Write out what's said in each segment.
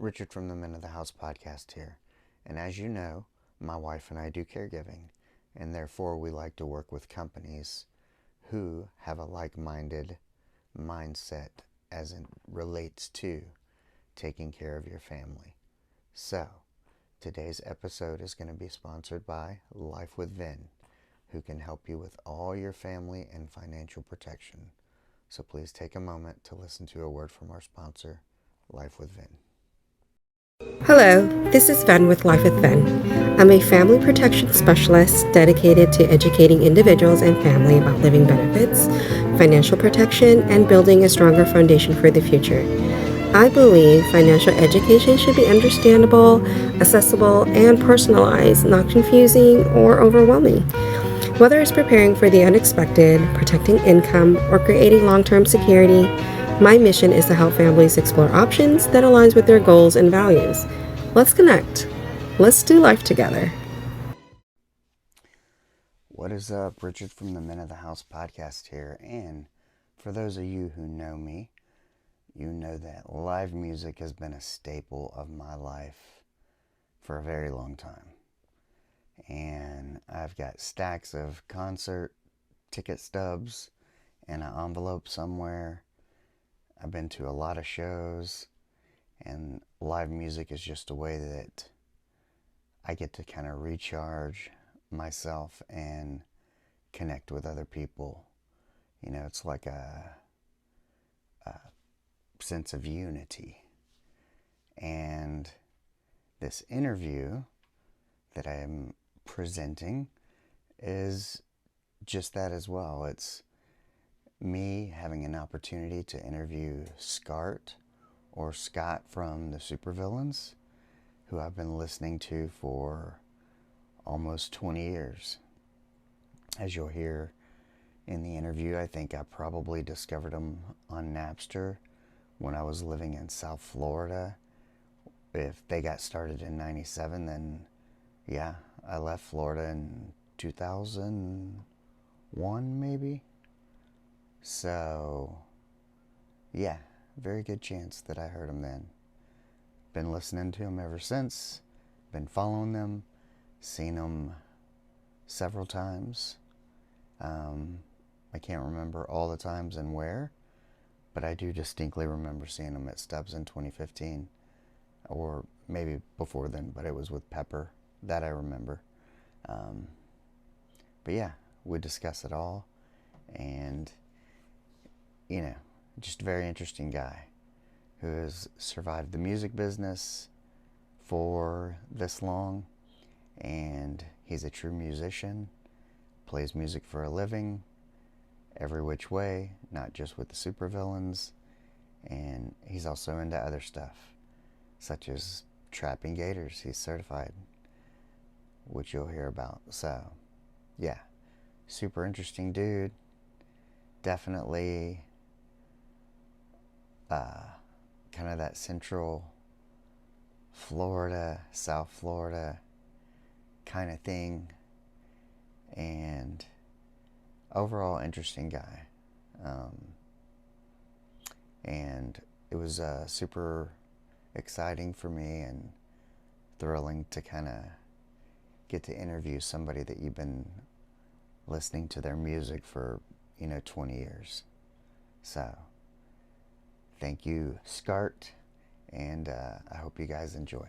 Richard from the Men of the House podcast here. And as you know, my wife and I do caregiving, and therefore we like to work with companies who have a like minded mindset as it relates to taking care of your family. So, today's episode is going to be sponsored by Life with Vin, who can help you with all your family and financial protection. So please take a moment to listen to a word from our sponsor, Life with Vin. Hello, this is Ven with Life with Ven. I'm a family protection specialist dedicated to educating individuals and family about living benefits, financial protection, and building a stronger foundation for the future. I believe financial education should be understandable, accessible, and personalized, not confusing or overwhelming. Whether it's preparing for the unexpected, protecting income, or creating long-term security, my mission is to help families explore options that aligns with their goals and values. Let's connect. Let's do life together. What is up? Richard from the Men of the House podcast here. And for those of you who know me, you know that live music has been a staple of my life for a very long time. And I've got stacks of concert ticket stubs in an envelope somewhere. I've been to a lot of shows, and live music is just a way that I get to kind of recharge myself and connect with other people. You know, it's like a sense of unity. And this interview that I am presenting is just that as well. It's me having an opportunity to interview Scart or Scott from the Supervillains, who I've been listening to for almost 20 years. As you'll hear in the interview, I think I probably discovered them on Napster when I was living in South Florida. If they got started in 97, then yeah, I left Florida in 2001 maybe. So yeah, very good chance that I heard them then. Been listening to them ever since, been following them, seen them several times. I can't remember all the times and where, but I do distinctly remember seeing them at Stubbs in 2015, or maybe before then, but it was with Pepper. That I remember. Um, but yeah, we discuss it all, and you know, just a very interesting guy who has survived the music business for this long, and he's a true musician, plays music for a living, every which way, not just with the Supervillains, and he's also into other stuff, such as trapping gators. He's certified, which you'll hear about. So, yeah, super interesting dude. Definitely kind of that central Florida, South Florida kind of thing, and overall interesting guy. Um, and it was super exciting for me and thrilling to kind of get to interview somebody that you've been listening to their music for, 20 years. So, thank you, Scart, and I hope you guys enjoy.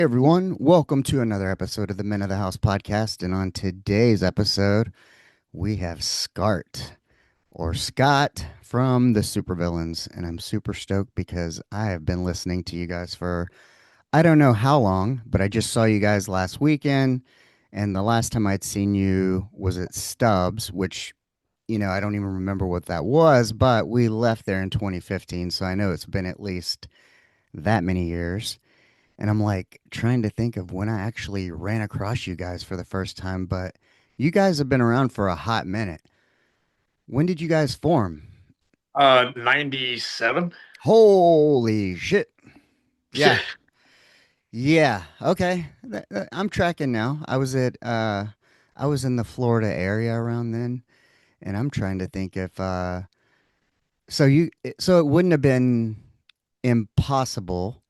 Hey everyone, welcome to another episode of the Men of the House podcast. And on today's episode, we have Scart or Scott from the Supervillains. And I'm super stoked because I have been listening to you guys for I don't know how long, but I just saw you guys last weekend. And the last time I'd seen you was at Stubbs, which, I don't even remember what that was, but we left there in 2015. So I know it's been at least that many years. And I'm like trying to think of when I actually ran across you guys for the first time, but you guys have been around for a hot minute. When did you guys form? 97. Holy shit. Yeah. Yeah. Okay. I'm tracking now. I was in the Florida area around then, and I'm trying to think if so it wouldn't have been impossible,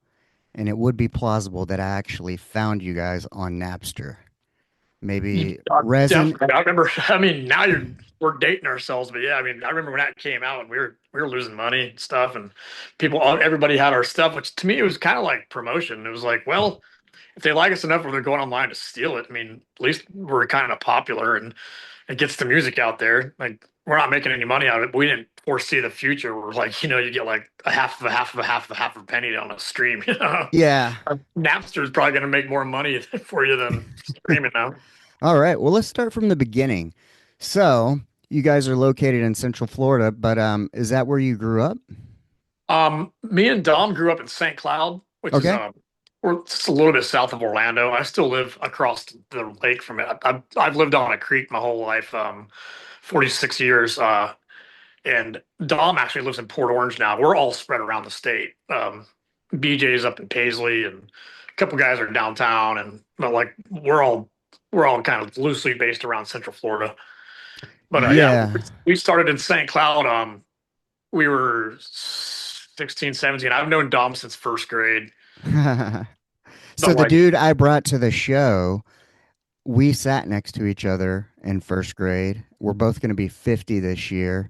and it would be plausible that I actually found you guys on Napster. Maybe resin. Definitely. I remember. I mean, now we're dating ourselves, but yeah, I mean, I remember when that came out and we were losing money and stuff, and everybody had our stuff, which to me it was kind of like promotion. It was like, well, if they like us enough where they're going online to steal it, I mean, at least we're kind of popular and it gets the music out there. Like we're not making any money out of it, but we didn't foresee the future. We're like, you get like a half of a half of a half of a half of a penny on a stream. Yeah. Napster is probably going to make more money for you than streaming now. All right. Well, let's start from the beginning. So, you guys are located in Central Florida, but is that where you grew up? Me and Dom grew up in St. Cloud, which is Okay. we're just a little bit south of Orlando. I still live across the lake from it. I've lived on a creek my whole life, 46 years. And Dom actually lives in Port Orange now. We're all spread around the state. BJ's up in Paisley, and a couple guys are downtown, and but like we're all kind of loosely based around Central Florida. But yeah, Yeah. we started in St. Cloud. We were 16, 17. I've known Dom since first grade. So But the like, dude I brought to the show, we sat next to each other in first grade. We're both going to be 50 this year.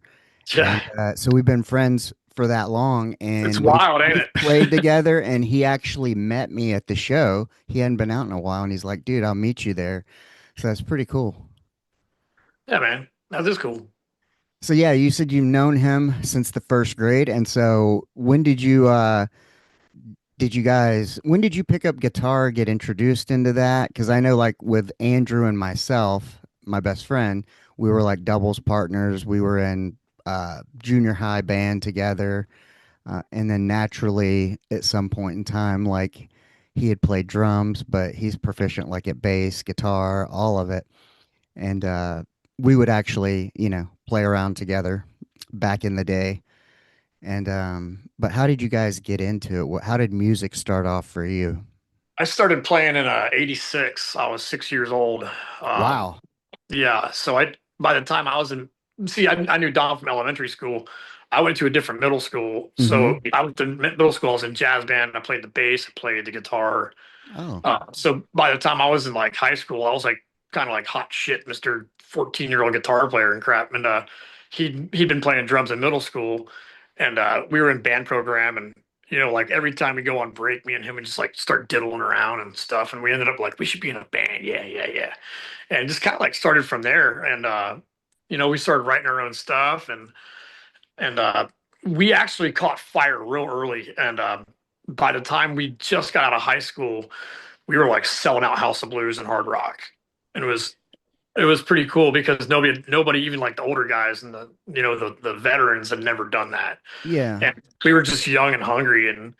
And yeah, so we've been friends for that long, it's and wild, ain't we've it? played together. And he actually met me at the show. He hadn't been out in a while, and he's like, dude, I'll meet you there. So that's pretty cool. Yeah, man. That is cool. So yeah, you said you've known him since the first grade. And so when did you pick up guitar, get introduced into that? Because I know like with Andrew and myself, my best friend, we were like doubles partners. We were in junior high band together. And then naturally at some point in time, like he had played drums, but he's proficient like at bass, guitar, all of it. And we would actually, play around together back in the day. And but how did you guys get into it? How did music start off for you? I started playing in '86. I was 6 years old. Um, Wow. yeah, so by the time I was in, see, I knew Dom from elementary school. I went to a different middle school. Mm-hmm. So I was in middle school. I was in jazz band. I played the bass. I played the guitar. Oh. So by the time I was in like high school, I was like kind of like hot shit, Mr. 14-year-old guitar player and crap. And he'd been playing drums in middle school, and we were in band program, and like every time we go on break, me and him would just like start diddling around and stuff. And we ended up like we should be in a band. Yeah, yeah, yeah. And just kind of like started from there. And we started writing our own stuff, and we actually caught fire real early. And by the time we just got out of high school, we were like selling out House of Blues and Hard Rock, and it was pretty cool because nobody even like the older guys and the veterans had never done that, Yeah. and we were just young and hungry, and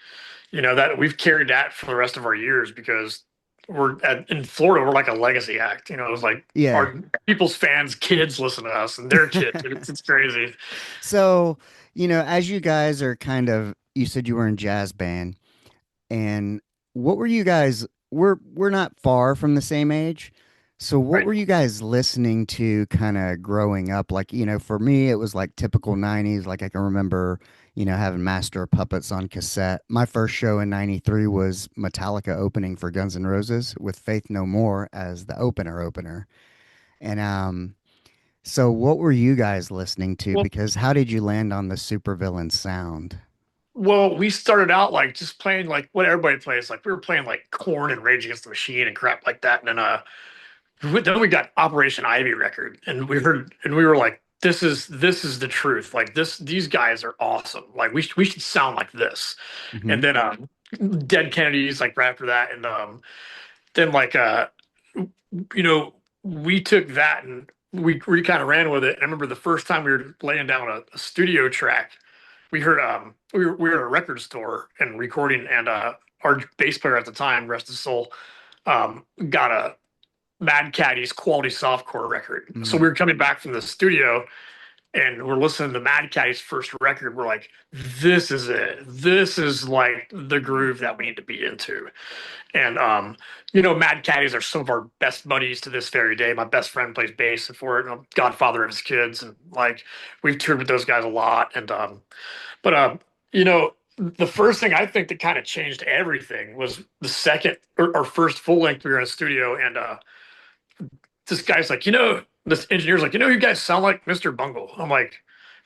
that we've carried that for the rest of our years because in Florida we're like a legacy act. It was like Yeah. our people's fans kids listen to us and their kids. It's crazy. So, as you guys are you said you were in jazz band, and what were you guys? We're not far from the same age. So what Right. were you guys listening to kind of growing up? Like, for me, it was like typical 90s. Like I can remember, having Master of Puppets on cassette. My first show in 93 was Metallica opening for Guns N' Roses with Faith No More as the opener. And so what were you guys listening to? Well, Because how did you land on the Supervillain sound? Well, we started out like just playing like what everybody plays. Like we were playing like Corn and Rage Against the Machine and crap like that. And then we got Operation Ivy record, and we heard, and we were like, this is the truth. Like these guys are awesome. Like we should sound like this. Hmm. And then Dead Kennedys like right after that, and then like you know we took that and we kind of ran with it. And I remember the first time we were laying down a studio track, we heard we were at a record store and recording, and our bass player at the time, rest his soul, got a Mad Caddy's quality softcore record. So Hmm. we were coming back from the studio, and we're listening to Mad Caddy's first record. We're like, this is it. This is like the groove that we need to be into. And Mad Caddies are some of our best buddies to this very day. My best friend plays bass for it, and I'm godfather of his kids, and like we've toured with those guys a lot. And but you know, the first thing I think that kind of changed everything was the second or first full length we were in a studio, and this guy's like, this engineer's like, you guys sound like Mr. Bungle. I'm like,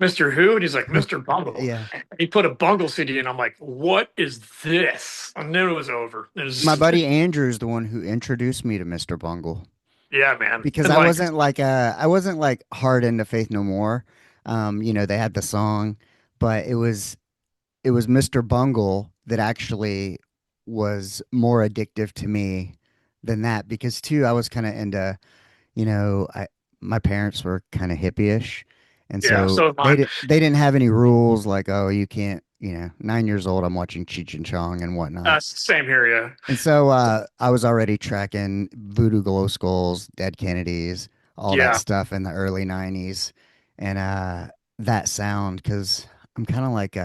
Mr. Who? And he's like, Mr. Bungle. Yeah. He put a Bungle CD in. I'm like, what is this? I knew it was over. It My was, buddy Andrew is the one who introduced me to Mr. Bungle yeah, man. because And like, I wasn't like hard into Faith No More. They had the song, but it was Mr. Bungle that actually was more addictive to me than that because too I was kind of into, I my parents were kind of hippie-ish, and yeah, so so is mine. they didn't have any rules like, oh, you can't, 9 years old, I'm watching Cheech and Chong and whatnot. Same here, yeah. And so I was already tracking Voodoo Glow Skulls, Dead Kennedys, all that Yeah. stuff in the early 90s. And that sound, because I'm kind of like,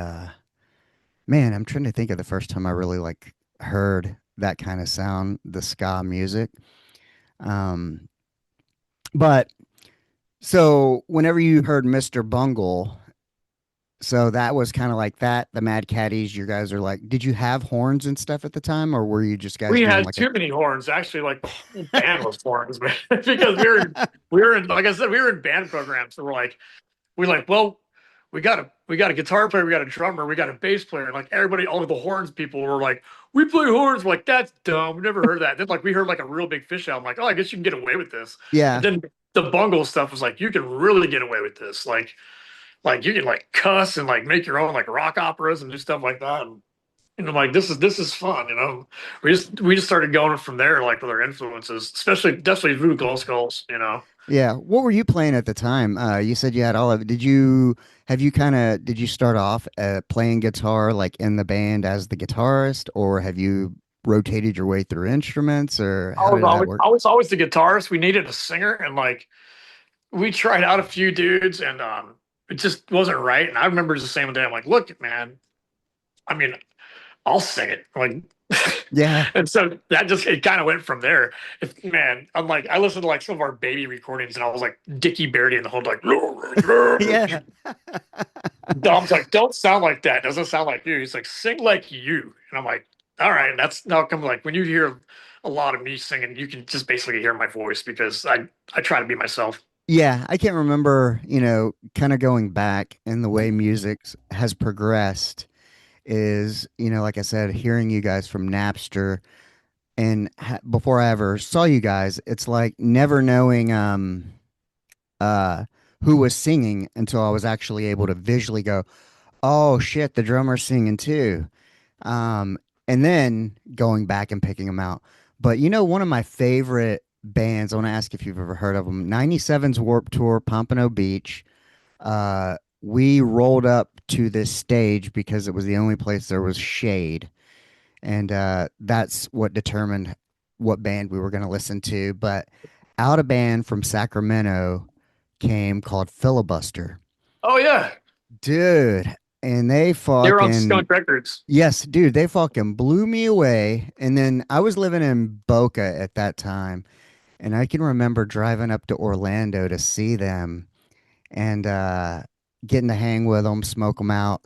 man, I'm trying to think of the first time I really like heard that kind of sound, the ska music. Um, but so whenever you heard Mr. Bungle, so that was kind of like that, the Mad Caddies, you guys are like, did you have horns and stuff at the time, or were you just guys We doing had like a too many horns. Actually, like the whole band was horns, man. Because we were in like I said, we were in band programs. So we're like, well, we got a guitar player, we got a drummer, we got a bass player. And like everybody, all of the horns people were like, we play horns. We're like, that's dumb. We never heard that. Then like we heard like a real big fish out. I'm like, oh, I guess you can get away with this. And Yeah. then the bungle stuff was like, you can really get away with this. Like you can like cuss and like make your own like rock operas and do stuff like that. And I'm like, this is fun. We just started going from there, like with our influences, especially definitely Voodoo Glow Skulls. Yeah. What were you playing at the time? You said you had all of it. Did you start off playing guitar like in the band as the guitarist, or have you rotated your way through instruments, or I how was did that always work? I was always the guitarist. We needed a singer, and like we tried out a few dudes, and it just wasn't right. And I remember just saying one day, I'm like, look, man, I mean, I'll sing it. Like, Yeah. and so that just it kind of went from there. Man, I'm like, I listened to like some of our baby recordings, and I was like Dickie Beardy and the whole like. Yeah. Dom's like, don't sound like that. Doesn't sound like you. He's like, sing like you. And I'm like, all right. And that's now come like when you hear a lot of me singing, you can just basically hear my voice because I try to be myself. Yeah, I can't remember, kind of going back in the way music has progressed is, like I said, hearing you guys from Napster and before I ever saw you guys, it's like never knowing uh who was singing until I was actually able to visually go, "Oh shit, the drummer's singing too." Um and then going back and picking them out. But one of my favorite bands, I want to ask if you've ever heard of them. 97's Warped Tour, Pompano Beach. We rolled up to this stage because it was the only place there was shade, and that's what determined what band we were going to listen to. But out a band from Sacramento came called Filibuster, Oh yeah. dude, and they They were on fucking, Skunk Records. yes, dude, they fucking blew me away. And then I was living in Boca at that time, and I can remember driving up to Orlando to see them and getting to hang with them, smoke them out.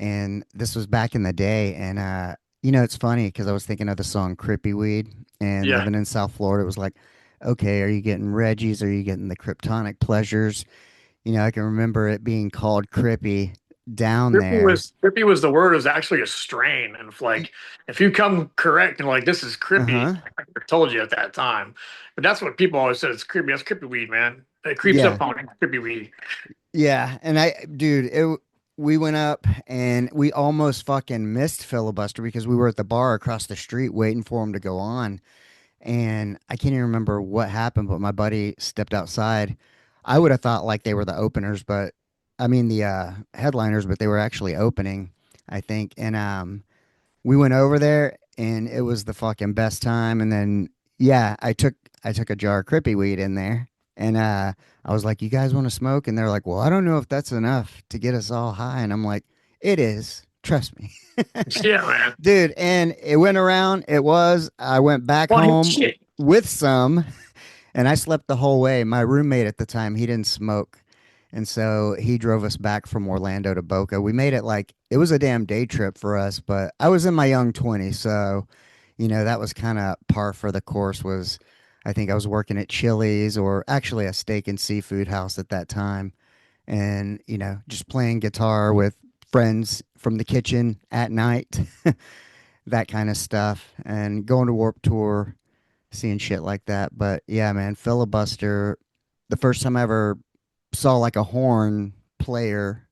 And this was back in the day. And, it's funny because I was thinking of the song Crippy Weed, and Yeah. living in South Florida, it was like, okay, are you getting Reggie's? Are you getting the Kryptonic Pleasures? I can remember it being called Crippy down there. Crippy was the word. It was actually a strain. And if you come correct and like this is Uh Crippy, huh. I told you at that time. But that's what people always said. It's creepy. That's creepy weed, man. It creeps Yeah. up on you. Creepy weed. Yeah. We went up and we almost fucking missed Filibuster because we were at the bar across the street waiting for him to go on. And I can't even remember what happened, but my buddy stepped outside. I would have thought like they were the openers, but I mean the headliners, but they were actually opening, I think. And we went over there and it was the fucking best time. And then yeah, I took a jar of Crippy weed in there. And I was like, "You guys want to smoke?" And they're like, "Well, I don't know if that's enough to get us all high." And I'm like, "It is. Trust me." Yeah, man. Dude, and it went around. It was. I went back Funny home shit. with some, and I slept the whole way. My roommate at the time, he didn't smoke. And so he drove us back from Orlando to Boca. We made it like it was a damn day trip for us, but I was in my young 20s, so that was kind of par for the course was I think I was working at Chili's or actually a steak and seafood house at that time and just playing guitar with friends from the kitchen at night, that kind of stuff and going to Warp Tour, seeing shit like that. But yeah, man, filibuster, the first time I ever saw like a horn player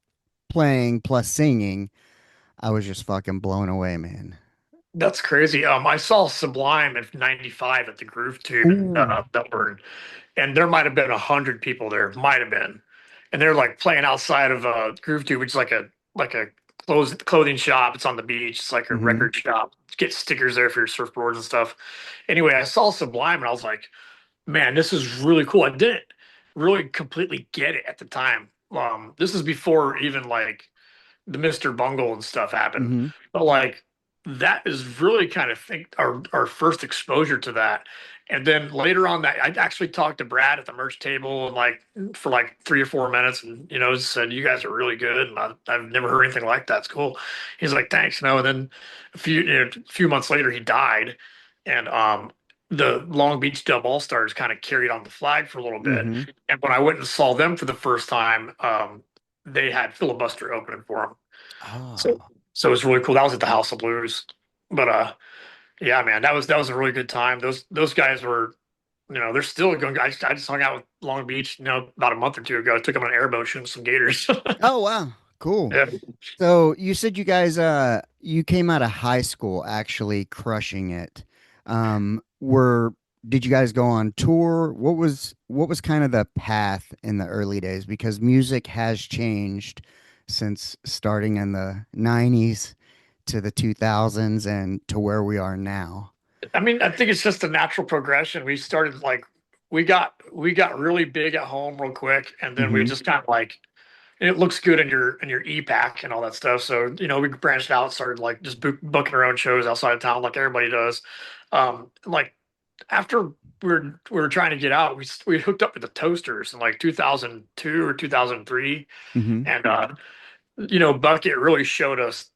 playing plus singing, I was just fucking blown away, man. That's crazy. I saw Sublime in '95 at the Groove Tube in Ooh. Melbourne, and there might have been 100 people there. Might have been, and they're like playing outside of Groove Tube, which is like a clothing shop. It's on the beach. It's like a Mm-hmm. record shop. Get stickers there for your surfboards and stuff. Anyway, I saw Sublime and I was like, man, this is really cool. I didn't really completely get it at the time. This is before even like the Mr. Bungle and stuff happened. Mm-hmm. But like that is really kind of think our first exposure to that. And then later on that I actually talked to Brad at the merch table and like for like 3 or 4 minutes and said you guys are really good and I've never heard anything like that. It's cool. He's like thanks, and then a few months later he died and the Long Beach Dub All Stars kind of carried on the flag for a little bit. Mm-hmm. And when I went and saw them for the first time, they had Filibuster opening for them. So Oh. so it was really cool. That was at the House of Blues. But yeah, man, that was a really good time. Those guys were, they're still going. I just hung out with Long Beach, about a month or two ago. I took them on an airboat shooting some gators. Oh wow. Cool. Yeah. So you said you guys you came out of high school actually crushing it. Were did you guys go on tour? What was kind of the path in the early days? Because music has changed since starting in the 90s to the 2000s and to where we are now. I mean, I think it's just a natural progression. We started like we got really big at home real quick, and then we Mm-hmm. just kind of like and it looks good in your e-pack and all that stuff. So we branched out, started like just booking our own shows outside of town, like everybody does. Like after we were trying to get out, we hooked up with the Toasters in like 2002 or 2003, Mm-hmm. and Bucket really showed us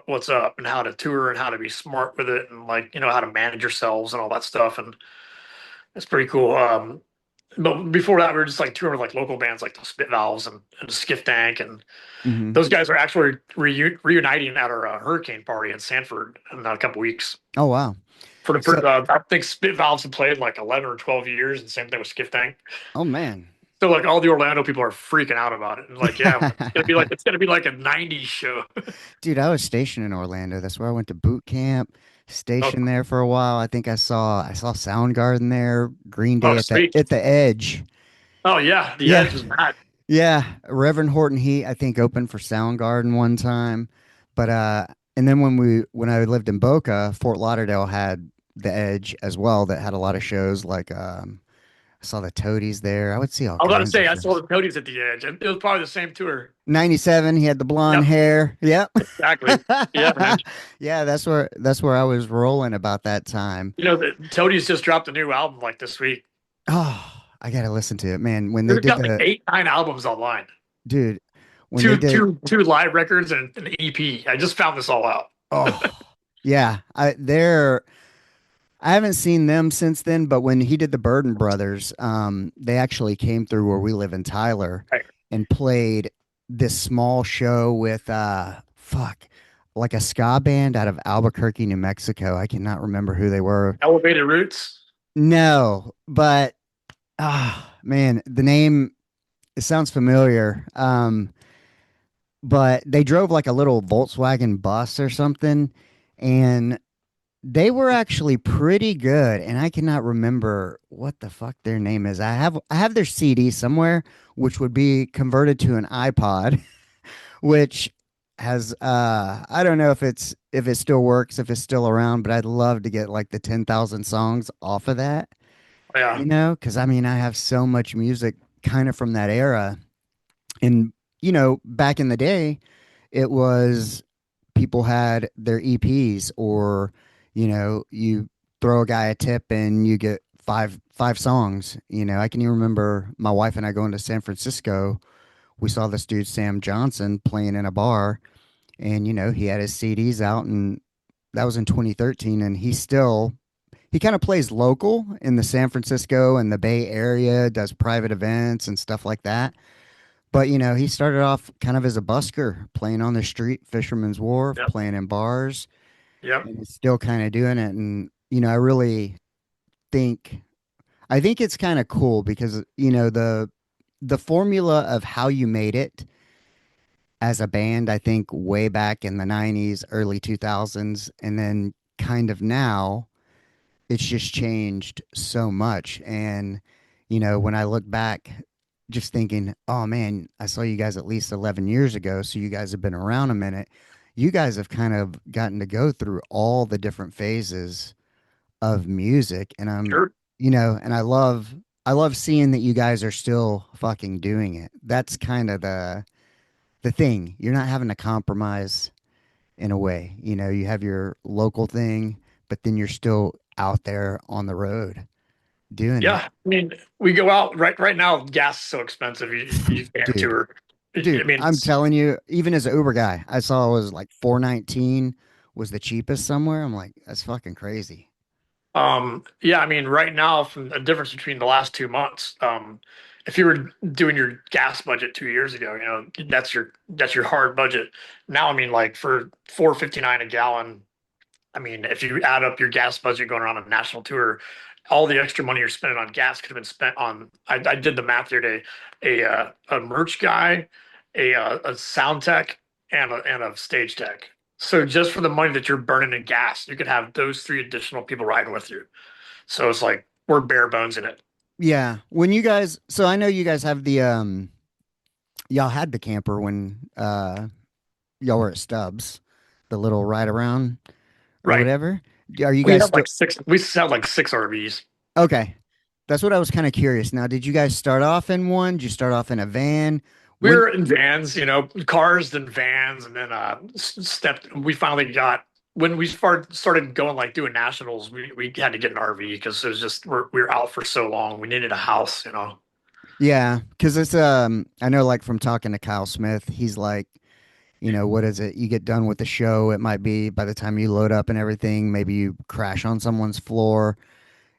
what's up and how to tour and how to be smart with it and like how to manage yourselves and all that stuff, and it's pretty cool. But before that, we were just like touring with like local bands like the Spit Valves and the Skiff Tank, and Mm-hmm. those guys are actually reuniting at our hurricane party in Sanford in a couple weeks. Oh wow. For the So first, I think Spit Valves have played like 11 or 12 years, and same thing with Skiff Tank. oh man. So like all the Orlando people are freaking out about it, and like, yeah, it's gonna be like a '90s show. Dude, I was stationed in Orlando. That's where I went to boot camp. Oh, Stationed there for a while. I think I saw Soundgarden there, Green Day oh, at the sweet. at the Edge. Oh yeah, the Yeah, Edge was bad. yeah. Reverend Horton Heat, I think, opened for Soundgarden one time. But and then when I lived in Boca, Fort Lauderdale had the Edge as well that had a lot of shows like I saw the Toadies there. I would see all I was about to kinds of say I saw shows. the Toadies at the Edge, and it was probably the same tour. 97, he had the blonde Yep, hair. Yep. exactly. Yeah, man. Yeah, that's where I was rolling about that time. The Toadies just dropped a new album like this week. Oh, I gotta listen to it, man. When they They've did got like the 8, 9 albums online. dude, when they Two, did, two, two live records and an EP. I just found this all out. oh, yeah, I haven't seen them since then, but when he did the Burden Brothers, they actually came through where we live in Tyler Right. and played this small show with fuck, like a ska band out of Albuquerque, New Mexico. I cannot remember who they were. Elevated Roots. No, but man, the name it sounds familiar. But they drove like a little Volkswagen bus or something, and they were actually pretty good. And I cannot remember what the fuck their name is. I have their CD somewhere, which would be converted to an iPod, which has I don't know if it still works, if it's still around, but I'd love to get like the 10,000 songs off of that. Yeah, because I mean, I have so much music kind of from that era. And, back in the day, it was people had their EPs, or, you throw a guy a tip and you get five songs. I can even remember my wife and I going to San Francisco. We saw this dude, Sam Johnson, playing in a bar, and, he had his CDs out, and that was in 2013. And he kind of plays local in the San Francisco and the Bay Area, does private events and stuff like that. But he started off kind of as a busker, playing on the street, Fisherman's Wharf, yep, playing in bars, yep, and he's still kind of doing it. And I really think I think it's kind of cool because the formula of how you made it as a band, I think way back in the 90s, early 2000s, and then kind of now, it's just changed so much. And, when I look back, just thinking, oh man, I saw you guys at least 11 years ago. So you guys have been around a minute. You guys have kind of gotten to go through all the different phases of music. And sure. and I love seeing that you guys are still fucking doing it. That's kind of the thing. You're not having to compromise in a way. You have your local thing, but then you're still out there on the road doing it. Yeah, I mean, we go out right now. Gas is so expensive. You can't Dude, tour. I dude, mean, I'm telling you, even as an Uber guy, I saw it was like 419 was the cheapest somewhere. I'm like, that's fucking crazy. yeah, I mean, right now, from the difference between the last 2 months, if you were doing your gas budget 2 years ago, that's your hard budget. Now, I mean, like for 4.59 a gallon, I mean, if you add up your gas budget going around a national tour, all the extra money you're spending on gas could have been spent on. I did the math the other day. A merch guy, a sound tech, and a stage tech. So just for the money that you're burning in gas, you could have those three additional people riding with you. So it's like we're bare bones in it. Yeah. When you guys, so I know you guys have y'all had the camper when y'all were at Stubbs, the little ride around or Right. whatever. Are you We guys have still like six. We sell like six RVs. okay? That's what I was kind of curious. Now, did you guys start off in one? Did you start off in a van? We When were in vans, cars, then vans, and then stepped. We finally got when we started going like doing nationals. We had to get an RV because it was just we were out for so long. We needed a house. Yeah, because it's I know like from talking to Kyle Smith, he's like, what is it? You get done with the show, it might be by the time you load up and everything, maybe you crash on someone's floor,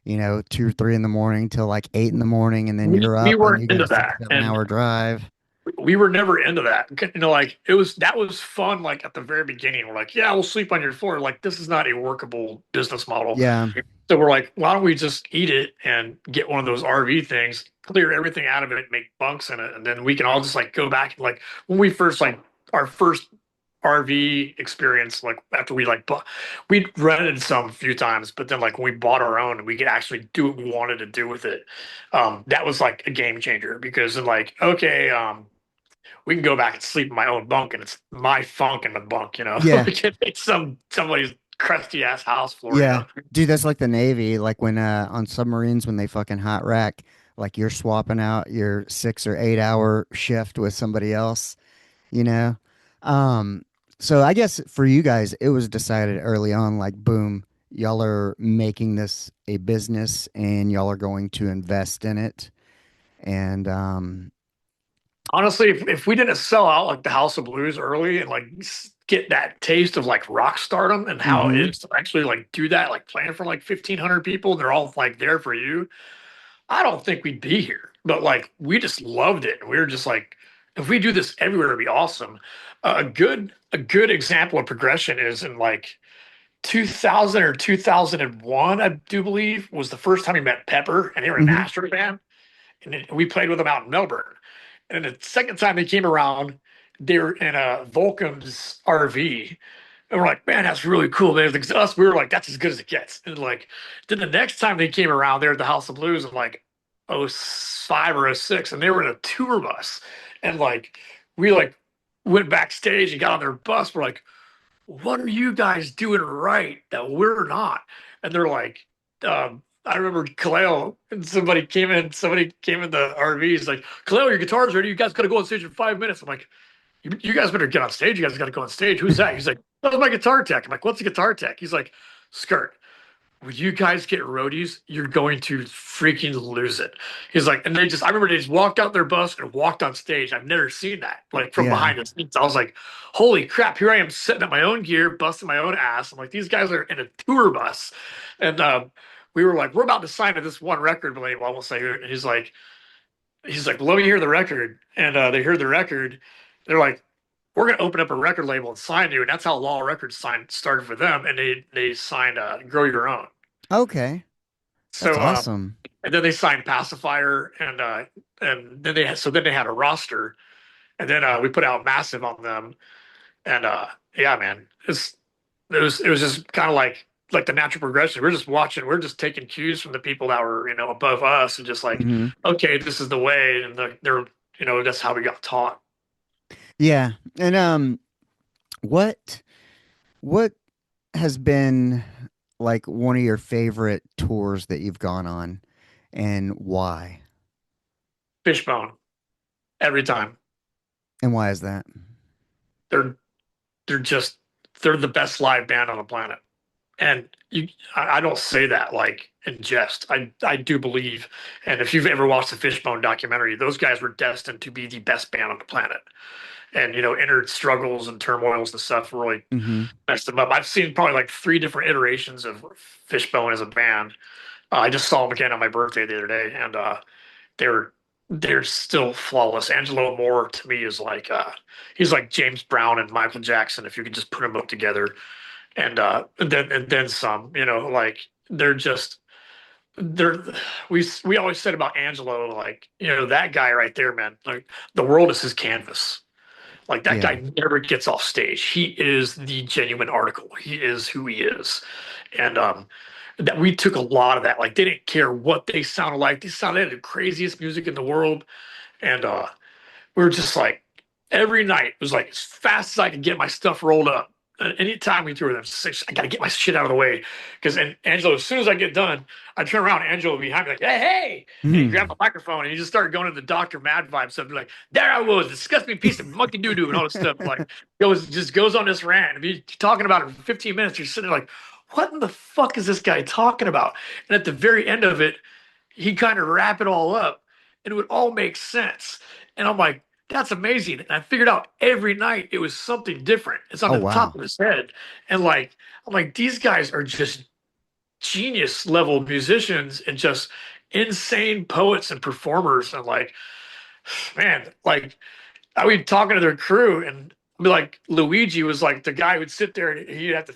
2 or 3 in the morning till like 8 in the morning, and then We you're we up and weren't you got into a six, that, seven and hour drive. we were never into that. Like that was fun. Like at the very beginning, we're like, yeah, we'll sleep on your floor. Like this is not a workable business model. Yeah, So we're like, why don't we just eat it and get one of those RV things, clear everything out of it, make bunks in it, and then we can all just like go back and like when we first like our first RV experience, like after we like bought, we rented some a few times, but then like when we bought our own and we could actually do what we wanted to do with it, that was like a game changer because then like okay, we can go back and sleep in my own bunk and it's my funk in the bunk. yeah, It's somebody's crusty ass house floor, you yeah, know. dude. That's like the Navy, like when on submarines when they fucking hot rack, like you're swapping out your 6 or 8 hour shift with somebody else, you know. Um, so I guess for you guys, it was decided early on, like, boom, y'all are making this a business and y'all are going to invest in it. And Honestly, if we didn't sell out like the House of Blues early and like get that taste of like rock stardom and how it hmm is to actually like do that, like playing for like 1,500 people, and they're all like there for you, I don't think we'd be here. But like we just loved it. And we were just like, if we do this everywhere, it'd be awesome. A good example of progression is in like 2000 or 2001, I do believe, was the first time we met Pepper, and they were a hmm Napster band, and we played with them out in Melbourne. And the second time they came around, they were in a Volcom's RV. And we're like, man, that's really cool. Man, because us, we were like, that's as good as it gets. And like, then the next time they came around, they were at the House of Blues in like '05 or '06, and they were in a tour bus. And like, we like went backstage and got on their bus. We're like, what are you guys doing right that we're not? And they're like, I remember Kaleo and somebody came in the RV. He's like, Kaleo, your guitar's ready. You guys got to go on stage in 5 minutes. I'm like, you guys better get on stage. You guys got to go on stage. Who's that? He's like, that was my guitar tech. I'm like, what's a guitar tech? He's like, Skirt, when you guys get roadies, you're going to freaking lose it. He's like, and I remember they just walked out their bus and walked on stage. I've never seen that, like from Yeah. behind the scenes. I was like, holy crap, here I am setting up my own gear, busting my own ass. I'm like, these guys are in a tour bus. And we were like, we're about to sign to this one record label. I won't say who. And he's like, let me hear the record. And they heard the record. They're like, we're going to open up a record label and sign you. And that's how Law Records started for them. And they signed Grow Your Own. Okay. That's So awesome. and then they signed Pacifier and then they had a roster and then we put out Massive on them and yeah man it was just kind of like the natural progression. We're just taking cues from the people that were above us and just like Hmm. okay, this is the way, and they're that's how we got taught. Yeah. And what has been like one of your favorite tours that you've gone on and why? Fishbone every time. And why is that? they're they're just they're the best live band on the planet. And I don't say that like in jest. I do believe, and if you've ever watched the Fishbone documentary, those guys were destined to be the best band on the planet. And inner struggles and turmoils and stuff really Hmm. messed them up. I've seen probably like three different iterations of Fishbone as a band. I just saw them again on my birthday the other day, and they're they're still flawless. Angelo Moore to me is like he's like James Brown and Michael Jackson if you could just put them up together and then some. Like they're just they're we always said about Angelo, like that guy right there, man. Like the world is his canvas. Like that Yeah. guy never gets off stage. He is the genuine article. He is who he is, and that we took a lot of that. Like they didn't care what they sounded like. They sounded like the craziest music in the world, and we were just like every night it was like as fast as I could get my stuff rolled up. And anytime we threw them, I got to get my shit out of the way. Because and Angelo, as soon as I get done, I turn around, Angelo would be behind me like, hey, hey. And he grabbed Hmm. the microphone and he just started going into the Dr. Mad vibe stuff. Like, there I was, disgusting piece of monkey doo doo and all this stuff. Like, goes on this rant. If you're talking about it for 15 minutes, you're sitting there like, what in the fuck is this guy talking about? And at the very end of it, he kind of wrap it all up and it would all make sense. And I'm like, that's amazing. And I figured out every night it was something different. It's on Oh, the top wow. of his head. And like, I'm like, these guys are just genius level musicians and just insane poets and performers. And like, man, like I would be talking to their crew and be like, Luigi was like the guy who'd sit there and he'd have to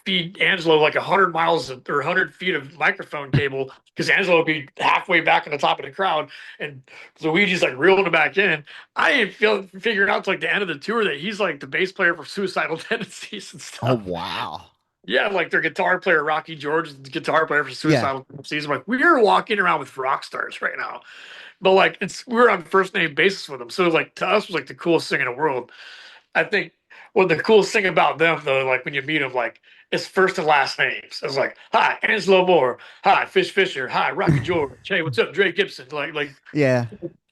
feed Angelo like 100 miles or 100 feet of microphone cable because Angelo would be halfway back in the top of the crowd and Luigi's like reeling it back in. I ain't figuring out to like the end of the tour that he's like the bass player for Suicidal Tendencies and Oh, stuff. wow. Yeah, like their guitar player, Rocky George, is the guitar player for Yeah. Suicidal Tendencies. I'm like, we're walking around with rock stars right now. But like we're on first name basis with them. So like to us was like the coolest thing in the world. I think well the coolest thing about them though, like when you meet them, like it's first and last names. It's like, hi, Angelo Moore, hi, Fish Fisher, hi, Rocky George, hey, what's up, Drake Gibson? Like Yeah.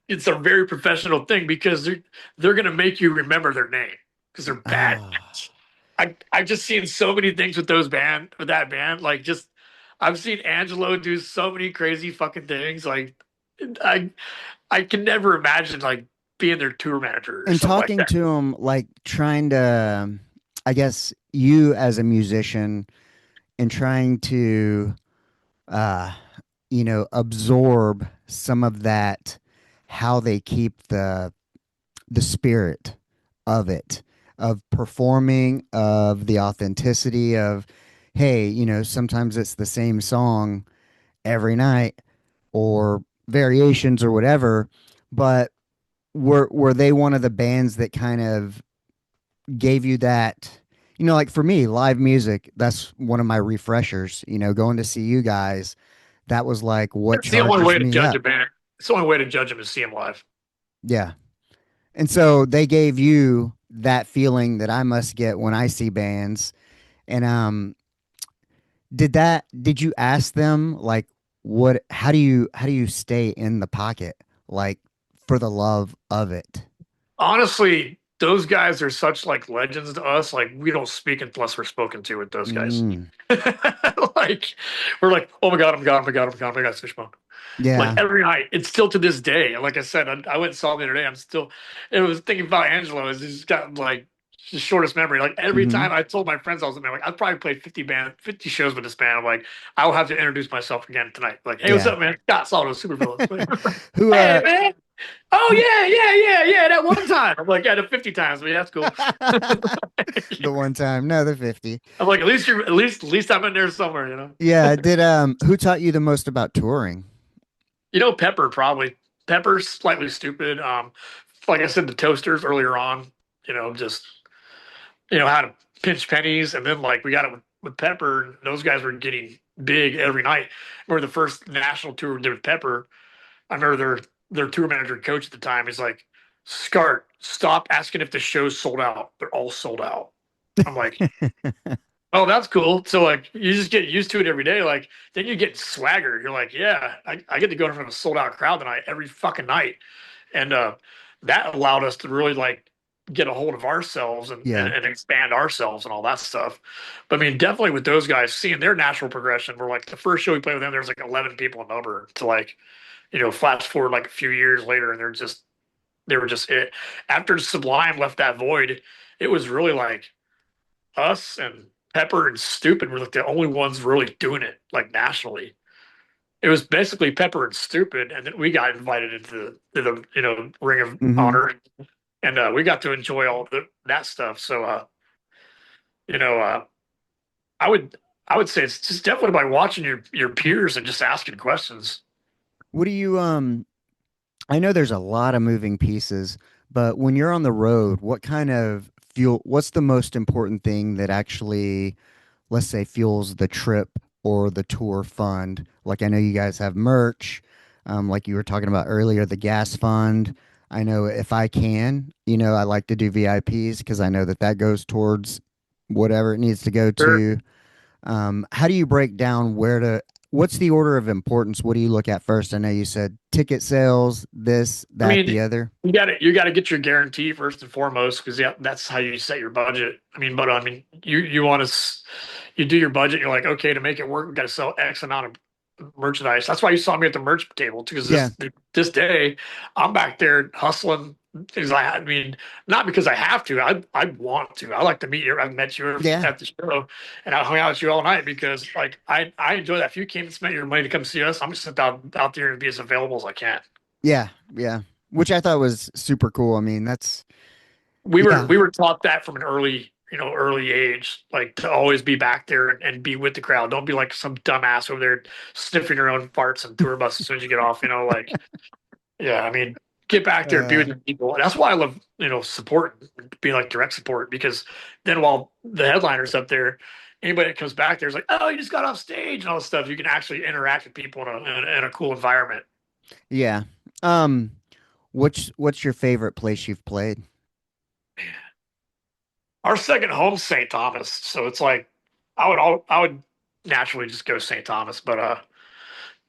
it's a very professional thing because they're gonna make you remember their name because they're bad. Oh. I've just seen so many things with that band. Like just I've seen Angelo do so many crazy fucking things. Like I I can never imagine like being their tour manager or And something like talking that. to him, like trying to, I guess you as a musician and trying to, uh, absorb some of that, how they keep the spirit of it, of performing, of the authenticity of, hey, sometimes it's the same song every night or variations or whatever, but were they one of the bands that kind of gave you that, like for me, live music, that's one of my refreshers, going to see you guys, that was like what It's the only charges way to me judge a up. band. It's the only way to judge them is see them live. Yeah. And so they gave you that feeling that I must get when I see bands. And did you ask them like what how do you stay in the pocket like for the love of it? Honestly, those guys are such like legends to us. Like we don't speak unless we're spoken to with those guys. Mm, Like we're like, oh my God, oh my God, oh my God, oh my God, oh my God, Fishbone. Like yeah, every night. It's still to this day. And like I said, I went and saw him the other day. It was thinking about Angelo. He's got like the shortest memory. Like every hmm time I told my friends I was in there, like I've probably played 50 shows with this band. I'm like, I will have to introduce myself again tonight. Like, hey, what's yeah. up, man? Scott Solid of Supervillains. Who Hey, man. Oh yeah. That one time. I'm like, yeah, the 50 times, but yeah, that's cool. the one time, no, the 50. I'm like, at least I'm in there somewhere, you know. Yeah, did who taught you the most about touring? You know, Pepper probably. Pepper's slightly stupid. Like I said, the toasters earlier on, just how to pinch pennies, and then like we got it with Pepper, and those guys were getting big every night. Remember the first national tour we did with Pepper? I remember their tour manager coach at the time. He's like, "Scart, stop asking if the show's sold out. They're all sold out." I'm like, "Oh, that's cool." So like, you just get used to it every day. Like, then you get swagger. You're like, "Yeah, I get to go in front of a sold out crowd tonight every fucking night." And that allowed us to really like get a hold of ourselves Yeah. and expand ourselves and all that stuff. But I mean, definitely with those guys, seeing their natural progression, we're like the first show we played with them, there's like 11 people in number to like, flash forward like a few years later, and they were just it. After Sublime left that void, it was really like us and Pepper and Stupid were like the only ones really doing it like nationally. It was basically Pepper and Stupid, and then we got invited into the Ring of hmm Honor, and we got to enjoy all that stuff. So, you know, uh, I would I would say it's just definitely by watching your peers and just asking questions. What do you I know there's a lot of moving pieces, but when you're on the road, what kind of what's the most important thing that actually, let's say, fuels the trip or the tour fund? Like I know you guys have merch, like you were talking about earlier, the gas fund. I know if I can, I like to do VIPs because I know that that goes towards whatever it needs to go Sure. to. How do you break down what's the order of importance? What do you look at first? I know you said ticket sales, this, I that, the mean, other. you got to get your guarantee first and foremost because yeah, that's how you set your budget. I mean, you want to you do your budget. You're like, okay, to make it work, we got to sell X amount of merchandise. That's why you saw me at the merch table because Yeah, this day I'm back there hustling. Things I mean, not because I have to. I want to. I like to meet you. I've met you yeah, at the show, and I hung out with you all night because like I enjoy that. If you came and spent your money to come see us, I'm just out there and be as available as I can. yeah, yeah. Which I thought was super cool. I mean, that's We yeah, were taught that from an early age, like to always be back there and be with the crowd. Don't be like some dumbass over there sniffing your own farts and tour bus as soon as you get off. Like yeah, I mean, get back there and be uh, with the people. And that's why I love support, being like direct support because then while the headliner's up there, anybody that comes back there is like, oh, you just got off stage and all this stuff. You can actually interact with people in a cool environment. yeah. Um, what's your favorite place you've played? Our second home's St. Thomas, so it's like I would naturally just go St. Thomas, but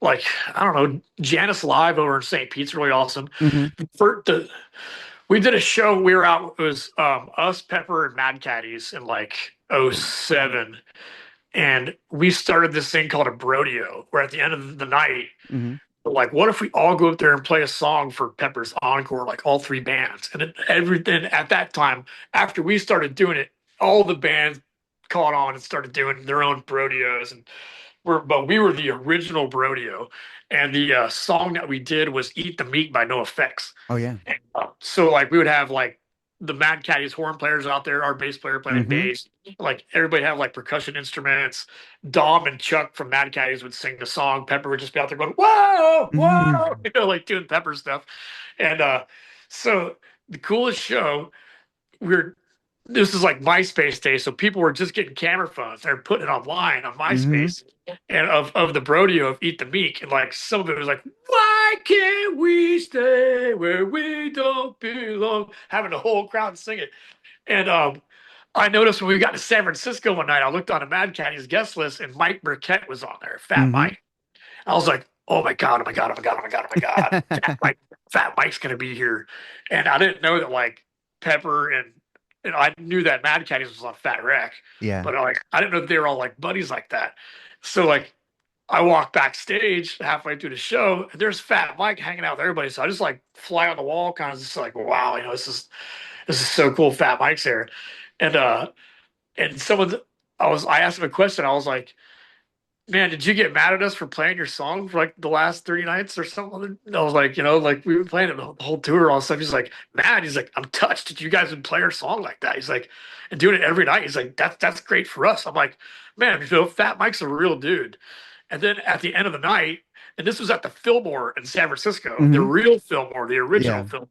like I don't know, Janice Live over in St. Pete's really awesome. hmm For the We did a show. We were out. It was us, Pepper, and Mad Caddies in like '07, and we started this thing called a brodeo. Where at the end of the night, hmm like, what if we all go up there and play a song for Pepper's encore, like all three bands? And then everything at that time, after we started doing it, all the bands caught on and started doing their own brodeos, and but we were the original brodeo, and the song that we did was "Eat the Meat" by NoFX. Oh yeah. So like we would have like the Mad Caddies horn players out there, our bass player playing hmm bass, like everybody have like percussion instruments. Dom and Chuck from Mad Caddies would sing the song. Pepper would just be out there going, "Whoa, hmm whoa," like doing Pepper stuff. And so the coolest show, we're this is like MySpace days, so people were just getting camera phones. They're putting it online on hmm MySpace, and of the Brodeo of Eat the Meek, and like some of it was like, "Why can't we stay where we don't belong?" Having the whole crowd sing it, and I noticed when we got to San Francisco one night, I looked on a Mad Caddies guest list, and Mike Burkett was on there, Fat hmm Mike. I was like, oh my God, oh my God, oh my God, oh my God, oh my God. Fat Mike's gonna be here. And I didn't know that like Pepper and I knew that Mad Caddies was on Fat Wreck, Yeah. but like I didn't know that they were all like buddies like that. So like I walk backstage halfway through the show, and there's Fat Mike hanging out with everybody. So I just like fly on the wall, kind of just like, wow, this is so cool. Fat Mike's there, and someone I asked him a question. I was like, man, did you get mad at us for playing your song for like the last 30 nights or something? I was like, like we were playing it the whole tour, all this stuff. He's like, mad. He's like, I'm touched that you guys would play our song like that. He's like, and doing it every night. He's like, that's great for us. I'm like, man, Fat Mike's a real dude. And then at the end of the night, and this was at the Fillmore in San Francisco, the Hmm. real Fillmore, the original Yeah. Fillmore.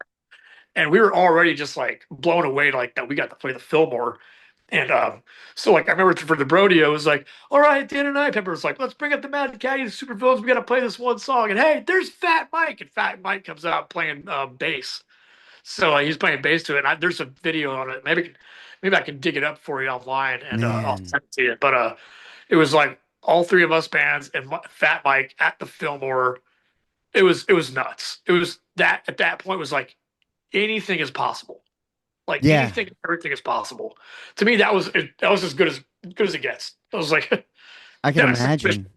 And we were already just like blown away, like that we got to play the Fillmore. And so like I remember for the Brodeo, it was like, all right, at the end of the night, Pepper was like, let's bring up the Mad Caddy, the Supervillains. We got to play this one song. And hey, there's Fat Mike, and Fat Mike comes out playing bass. So he's playing bass to it. And there's a video on it. Maybe I can dig it up for you online and I'll Man. send it to you. But it was like all three of us bands and Fat Mike at the Fillmore. It was nuts. It was that at that point was like anything is possible. Like Yeah. anything, everything is possible. To me, that was as good as it gets. I was like, I can that's imagine.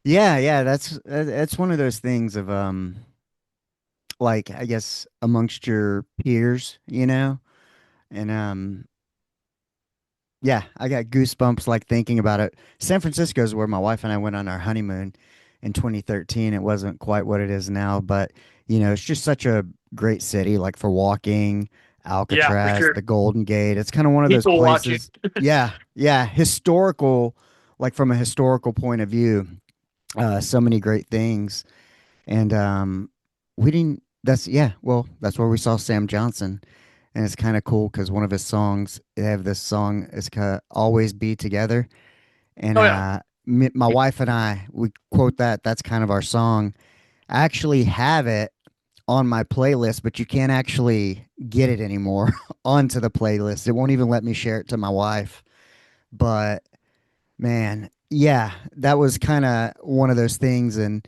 Yeah, yeah, that's one of those things of like I guess amongst your peers, and yeah, I got goosebumps like thinking about it. San Francisco is where my wife and I went on our honeymoon in 2013. It wasn't quite what it is now, but it's just such a great city, like for walking, yeah, for Alcatraz, the sure. Golden Gate. It's kind of one of those People watching. places. Yeah, yeah, historical, like from a historical point of view, so many great things. And we didn't. That's yeah. Well, that's where we saw Sam Johnson, and it's kind of cool because one of his songs, they have this song, it's called "Always Be Together," and Oh yeah, my wife and I we quote that. That's kind of our song. I actually have it on my playlist, but you can't actually get it anymore onto the playlist. It won't even let me share it to my wife. But man, yeah, that was kind of one of those things. And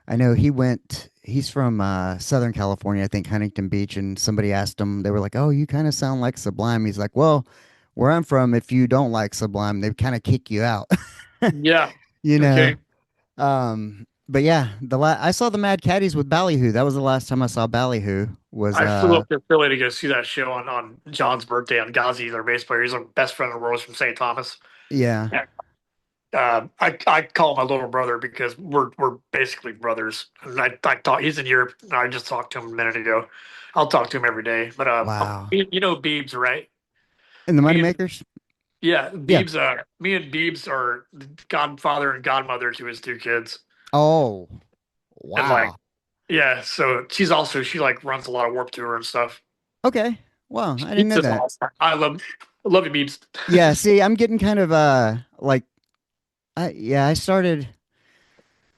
I know he's from Southern California, I think Huntington Beach. And somebody asked him, they were like, oh, you kind of sound like Sublime. He's like, well, where I'm from, if you don't like Sublime, they kind of kick you out, yeah. you know? Okay. But yeah, I saw the Mad Caddies with Ballyhoo. That was the last time I saw Ballyhoo was, I flew up to Philly to go see that show on John's birthday on Ghazi, their bass player. He's our best friend in the world. He's from St. Thomas. yeah, Yeah. I call him my little brother because we're basically brothers. And I talk. He's in Europe. And I just talked to him a minute ago. I'll talk to him every day. But wow. you know Beebs, right? And the Me and Moneymakers? Yeah, Yeah. Beebs. Me and Beebs are the godfather and godmother to his two kids. Oh, And like, wow. yeah, so she like runs a lot of Warp Tour and stuff. Okay. Well, I didn't Beebs know is that. awesome. I love you, Beebs. Yeah, see, I'm getting kind of like I started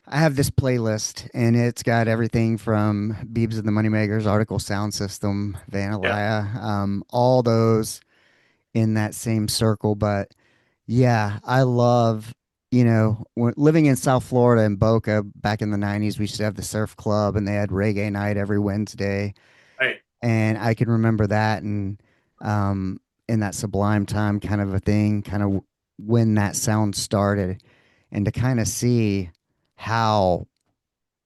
I have this playlist and it's got everything from Beebs and the Moneymakers, Article Sound System, Yeah, Vanillaya, all those in that same circle. But yeah, I love, living in South Florida in Boca back in the 90s, we used to have the surf club and they had reggae night every Wednesday. right. And I can remember that and in that Sublime time kind of a thing, kind of when that sound started, and to kind of see how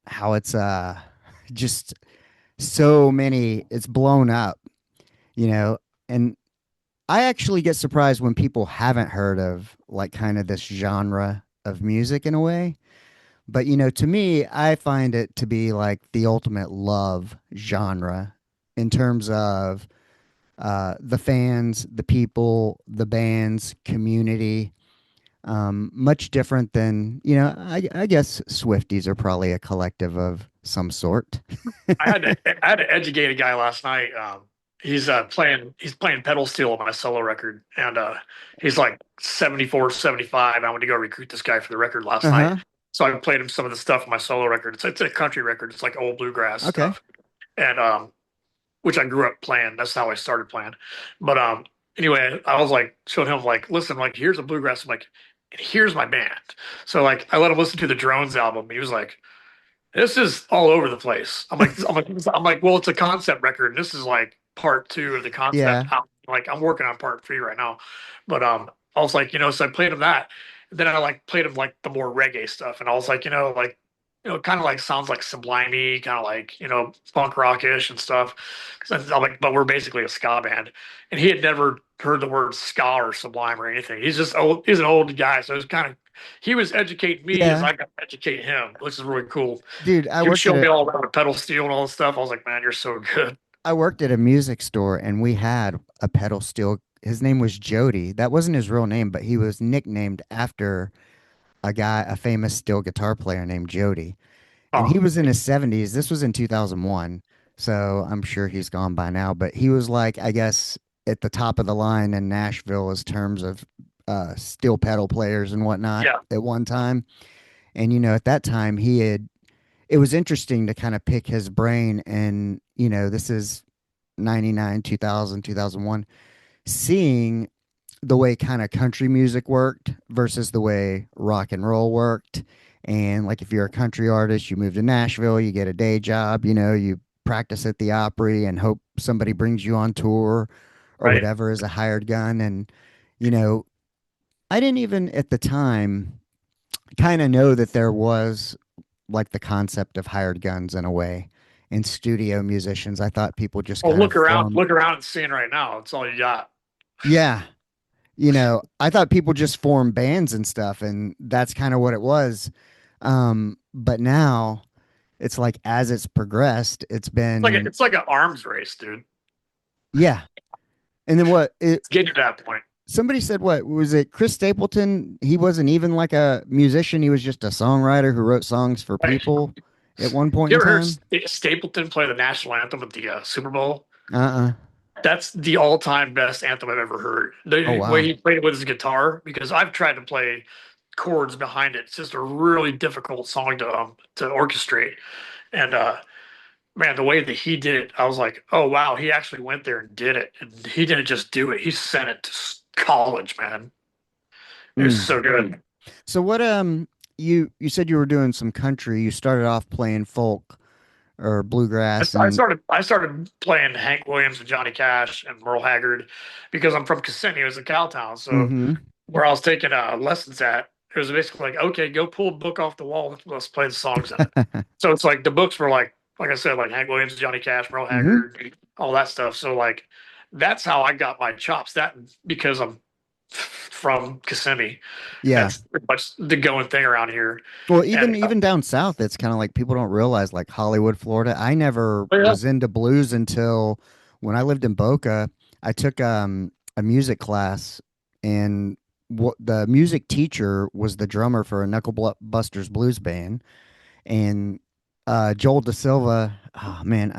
it's just so many, it's blown up, you know, and I actually get surprised when people haven't heard of like kind of this genre of music in a way. But to me, I find it to be like the ultimate love genre in terms of the fans, the people, the bands, community. Much different than, I guess Swifties are probably a collective of some sort. I had to educate a guy last night. He's playing pedal steel on my solo record, and he's like 74, 75. I went to go recruit this guy for the record last night. Uh-huh. So I played him some of the stuff on my solo record. It's a country record. It's like old bluegrass Okay. stuff. And which I grew up playing. That's how I started playing. But anyway, I was like showing him like, listen, like here's a bluegrass. I'm like, and here's my band. So like I let him listen to the Drones album. And he was like, this is all over the place. I'm like, well, it's a concept record, and this is like part two of the concept. Yeah. Like, I'm working on part three right now, but I was like, so I played him that, and then I like played him like the more reggae stuff, and I was like, like, kind of like sounds like Sublimey, kind of like punk rockish and stuff. 'Cause I'm like, but we're basically a ska band, and he had never heard the word ska or Sublime or anything. He's just old. He's an old guy, so it's kind of he was educating me as Yeah. I got to educate him, which is really cool. Dude, He was showing me all around the pedal steel and all this stuff. I was like, man, you're so good. I worked at a music store and we had a pedal steel. His name was Jody. That wasn't his real name, but he was nicknamed after a famous steel guitar player named Jody. And he Oh, was in his 70s. This was in 2001. So I'm sure he's gone by now, but he was like, I guess, at the top of the line in Nashville as terms of steel pedal players and whatnot yeah, at one time. And, at that time, it was interesting to kind of pick his brain. And, this is 99, 2000, 2001, seeing the way kind of country music worked versus the way rock and roll worked. And like if you're a country artist, you move to Nashville, you get a day job, you practice at the Opry and hope somebody brings you on tour or right. whatever as a hired gun. And, you know, I didn't even at the time kind of know that there was like the concept of hired guns in a way in studio musicians. I thought people just Well, kind of formed. look around and seeing right now. It's all you got. Yeah, I thought people just formed bands and stuff, and that's kind of what it was. But now it's like as it's progressed, it's been, It's like an arms race, dude. yeah. And then It's getting to that point. somebody said, what was it? Chris Stapleton? He wasn't even like a musician. He was just a songwriter who wrote songs for Right. people at one point You in ever heard time. Stapleton play the national anthem at the Super Bowl? Uh-uh. That's the all-time best anthem I've ever heard. Oh, The way wow. he played it with his guitar, because I've tried to play chords behind it. It's just a really difficult song to orchestrate. And man, the way that he did it, I was like, oh wow, he actually went there and did it. And he didn't just do it; he sent it to college, man. It was Mm. so good. So what, you said you were doing some country. You started off playing folk or bluegrass and, I started playing Hank Williams and Johnny Cash and Merle Haggard because I'm from Kissimmee, it was a cow town. So mm-hmm. where I was taking lessons at, it was basically like, okay, go pull a book off the wall. Let's play the songs in it. So it's like the books were like I said, like Hank Williams, Johnny Cash, Merle Mm-hmm. Haggard, all that stuff. So like that's how I got my chops. That because I'm from Kissimmee. Yeah. That's pretty much the going thing around here. Well, And even down south, it's kind of like people don't realize, like Hollywood, Florida. I never yeah, was into blues until when I lived in Boca. I took a music class, and what the music teacher was the drummer for a Busters blues band, and Joel Da Silva. Oh man,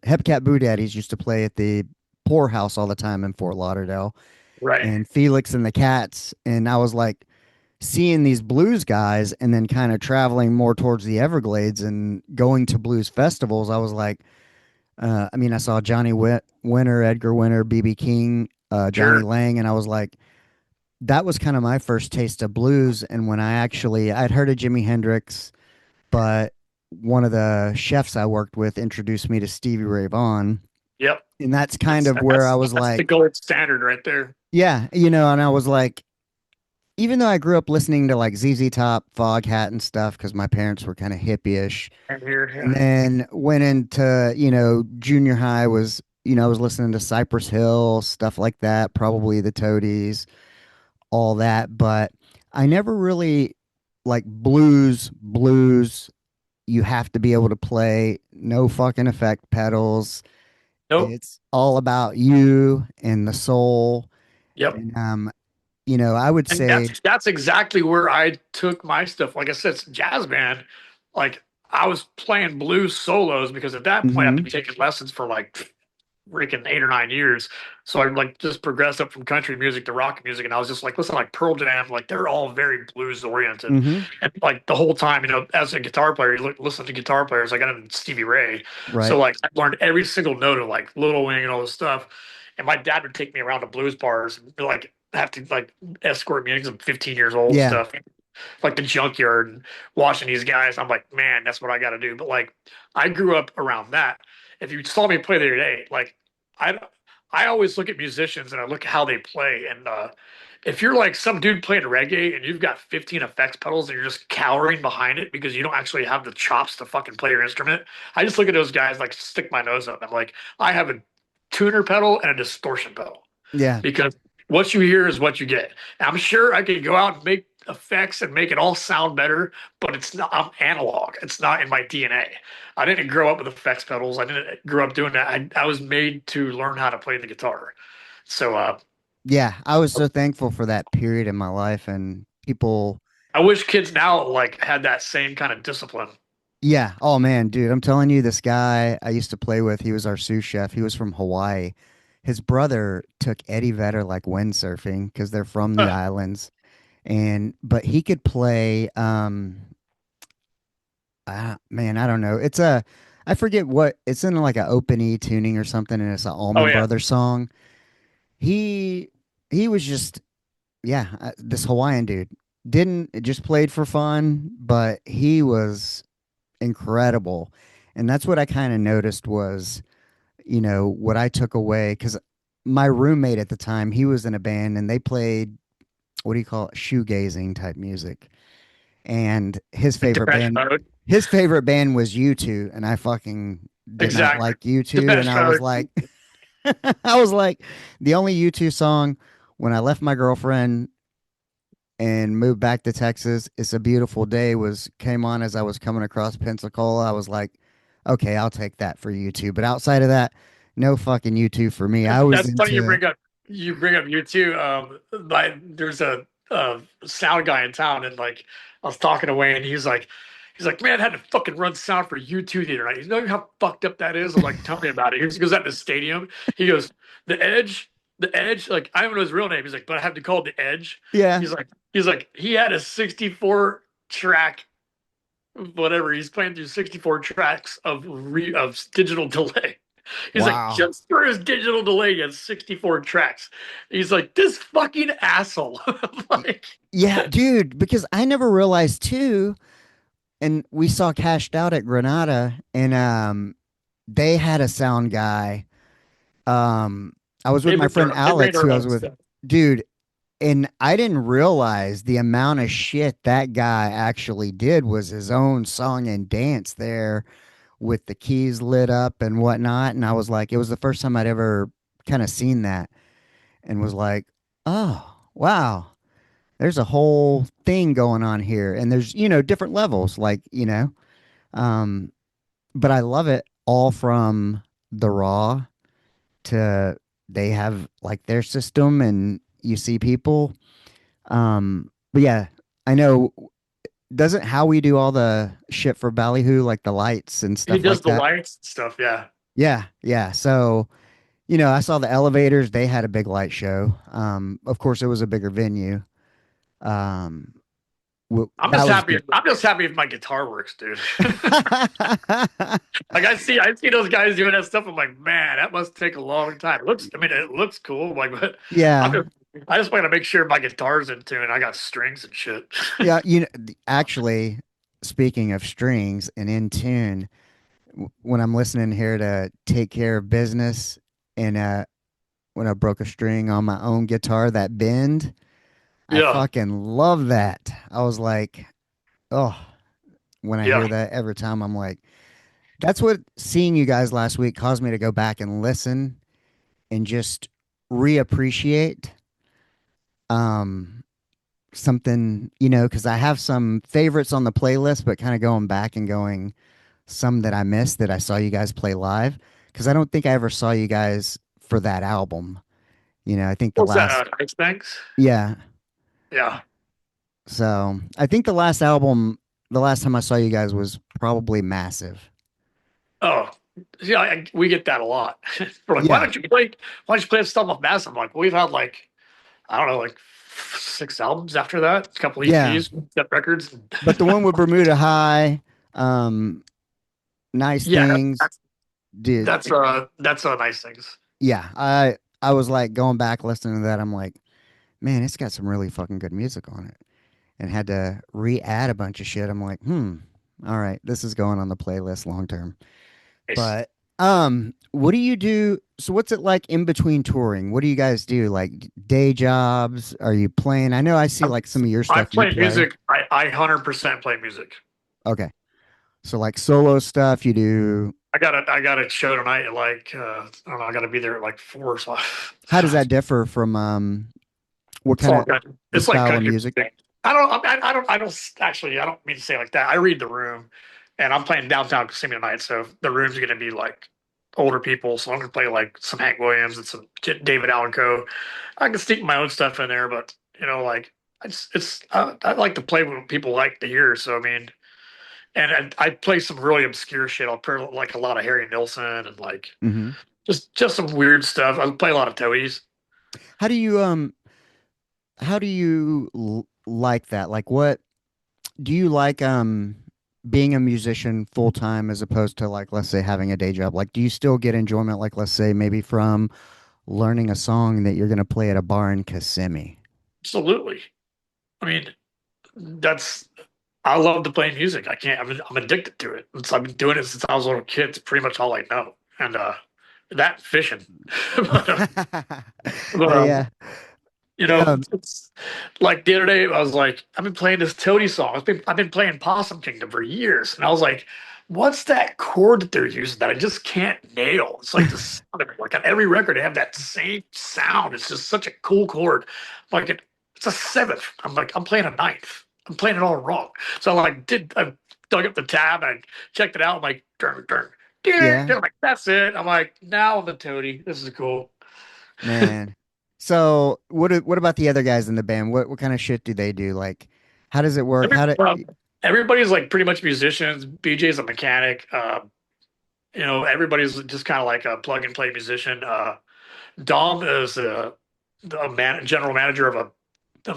Hepcat Boo Daddies used to play at the Poorhouse all the time in Fort Lauderdale, right. and Felix and the Cats, and I was like seeing these blues guys and then kind of traveling more towards the Everglades and going to blues festivals. I was like, I mean, I saw Winter, Edgar Winter, BB King, Johnny Sure. Lang, and I was like, that was kind of my first taste of blues. And when I'd heard of Jimi Hendrix, but one of the chefs I worked with introduced me to Stevie Ray Vaughan. Yep. And that's kind of where I was That's the like, gold standard right there. yeah, and I was like, even though I grew up listening to like ZZ Top, Foghat, and stuff, because my parents were kind of hippie-ish, And here, and yeah. then went into junior high was I was listening to Cypress Hill, stuff like that, probably the Toadies, all that, but I never really like blues. You have to be able to play no fucking effect pedals. Nope. It's all about you and the soul. Yep. And I would And say, that's exactly where I took my stuff. Like I said, it's jazz band. Like I was playing blues solos because at that point I've hmm been taking lessons for like freaking 8 or 9 years. So I like just progressed up from country music to rock music, and I was just like, listen, like Pearl Jam, like they're all very blues oriented. hmm And like the whole time, as a guitar player, you listen to guitar players. I got into Stevie Ray, so right. like I learned every single note of like Little Wing and all this stuff. And my dad would take me around to blues bars and be like, have to like escort me because I'm 15 years old Yeah. stuff, like the junkyard and watching these guys. I'm like, man, that's what I got to do. But like, I grew up around that. If you saw me play the other day, like, I I always look at musicians and I look at how they play. And if you're like some dude playing reggae and you've got 15 effects pedals and you're just cowering behind it because you don't actually have the chops to fucking play your instrument, I just look at those guys like stick my nose up. I'm like, I have a tuner pedal and a distortion pedal Yeah. because what you hear is what you get. I'm sure I could go out and make effects and make it all sound better, but it's not. I'm analog. It's not in my DNA. I didn't grow up with effects pedals. I didn't grow up doing that. I was made to learn how to play the guitar. So Yeah. I was so thankful for that period in my life and people. I wish kids now like had that same kind of discipline. Yeah. Oh man, dude, I'm telling you, this guy I used to play with, he was our sous chef. He was from Hawaii. His brother took Eddie Vedder like windsurfing because they're from the islands. And but he could play man, I don't know. It's a I forget what it's in, like a open E tuning or something, and it's an Oh Allman yeah, Brothers song. He he was just yeah, this Hawaiian dude didn't it just played for fun, but he was incredible. And that's what I kind of noticed was, what I took away because my roommate at the time, he was in a band and they played what do you call it, shoegazing type music. And like Depeche Mode. his favorite band was U2, and I fucking did not Exactly. like U2. And Depeche I was Mode. like, I was like, the only U2 song when I left my girlfriend and moved back to Texas, It's a Beautiful Day was came on as I was coming across Pensacola. I was like, okay, I'll take that for U2. But outside of that, no fucking U2 for me. I was That's funny into you bring up you too. There's a sound guy in town, and like I was talking away, and he's like, man, I had to fucking run sound for you two the other night. You know how fucked up that is? I'm like, tell me about it. He goes out to the stadium. He goes, the Edge. Like I don't know his real name. He's like, but I have to call it the Edge. yeah. He's like he had a 64 track whatever. He's playing through 64 tracks of digital delay. He's like, Wow. just for his digital delay, he has 64 tracks. He's like, this fucking asshole. Like, Yeah, dude, because I never realized too, and we saw Cashed Out at Granada, and they had a sound guy. Um, I was with my friend they bring Alex, who their I was own with, stuff. dude, and I didn't realize the amount of shit that guy actually did was his own song and dance there with the keys lit up and whatnot. And I was like, it was the first time I'd ever kind of seen that and was like, oh, wow, there's a whole thing going on here. And there's, different levels, like, um, but I love it all from the raw to they have like their system and you see people. But yeah, I know doesn't Howie do all the shit for Ballyhoo, like the lights and He stuff does like the that? lights and stuff. Yeah. Yeah, yeah. So, I saw the elevators, they had a big light show. Of course it was a bigger venue. Um, that was good. I'm just happy if my guitar works, dude. Like I see those guys doing that stuff. I'm like, man, that must take a long time. I mean, it looks cool. Like, but I'm Yeah. just, I just want to make sure my guitar's in tune. I got strings and shit. Yeah, actually, speaking of strings and in tune, when I'm listening here to Take Care of Business and when I broke a string on my own guitar, that bend, I Yeah, fucking love that. I was like, oh, when I hear yeah. that every time, I'm like, that's what seeing you guys last week caused me to go back and listen and just reappreciate um something, because I have some favorites on the playlist, but kind of going back and going some that I missed that I saw you guys play live because I don't think I ever saw you guys for that album. I think the What's that? last, Ice Banks? yeah. Yeah. So I think the last album, the last time I saw you guys was probably Massive. Oh, yeah. We get that a lot. We're like, Yeah. Why don't you play stuff off Massive? I'm like, we've had like, I don't know, like 6 albums after that, a couple Yeah. EPs, step records. But the one with Bermuda High, um, Nice Yeah, Things, did, that's nice things. yeah. I was like going back listening to that. I'm like, man, it's got some really fucking good music on it. And had to re-add a bunch of shit. I'm like, all right, this is going on the playlist long term. Nice. But what do you do? So what's it like in between touring? What do you guys do? Like day jobs? Are you playing? I know I see like some of your I stuff you play play. music. I 100% play music. Okay. So like solo stuff you do. I got a show tonight at like I don't know. I got to be there at like 4. So How does that differ from what it's kind all of country. the It's like style of country music? music. I don't actually. I don't mean to say it like that. I read the room, and I'm playing downtown Kissimmee tonight, so the room's going to be like older people. So I'm going to play like some Hank Williams and some David Allen Coe. I can sneak my own stuff in there, but like I like to play what people like to hear. So I mean, and I play some really obscure shit. I'll play like a lot of Harry Nilsson and like Hmm. just some weird stuff. I play a lot of Toadies. How do you like that? Like what do you like being a musician full time as opposed to like let's say having a day job? Like do you still get enjoyment like let's say maybe from learning a song that you're going to play at a bar in Kissimmee? Absolutely. I mean, that's I love to play music. I can't. I'm addicted to it. I've been doing it since I was a little kid. It's pretty much all I know. And that fishing. but, uh, but Yeah. Um, it's like the other day. I was like, I've been playing this Toady song. I've been playing Possum Kingdom for years, and I was like, what's that chord that they're using that I just can't nail? It's like the sound of it. Like on every record, they have that same sound. It's just such a cool chord. Like it's a seventh. I'm like, I'm playing a ninth. I'm playing it all wrong. So I dug up the tab and I checked it out. I'm like, turn, turn, turn. yeah, I'm like, that's it. I'm like, now I'm the Toady. This is cool. man. So what about the other guys in the band? What kind of shit do they do? Like how does it work? Every, How do well, everybody's like pretty much musicians. BJ's a mechanic. Everybody's just kind of like a plug and play musician. Dom is general manager of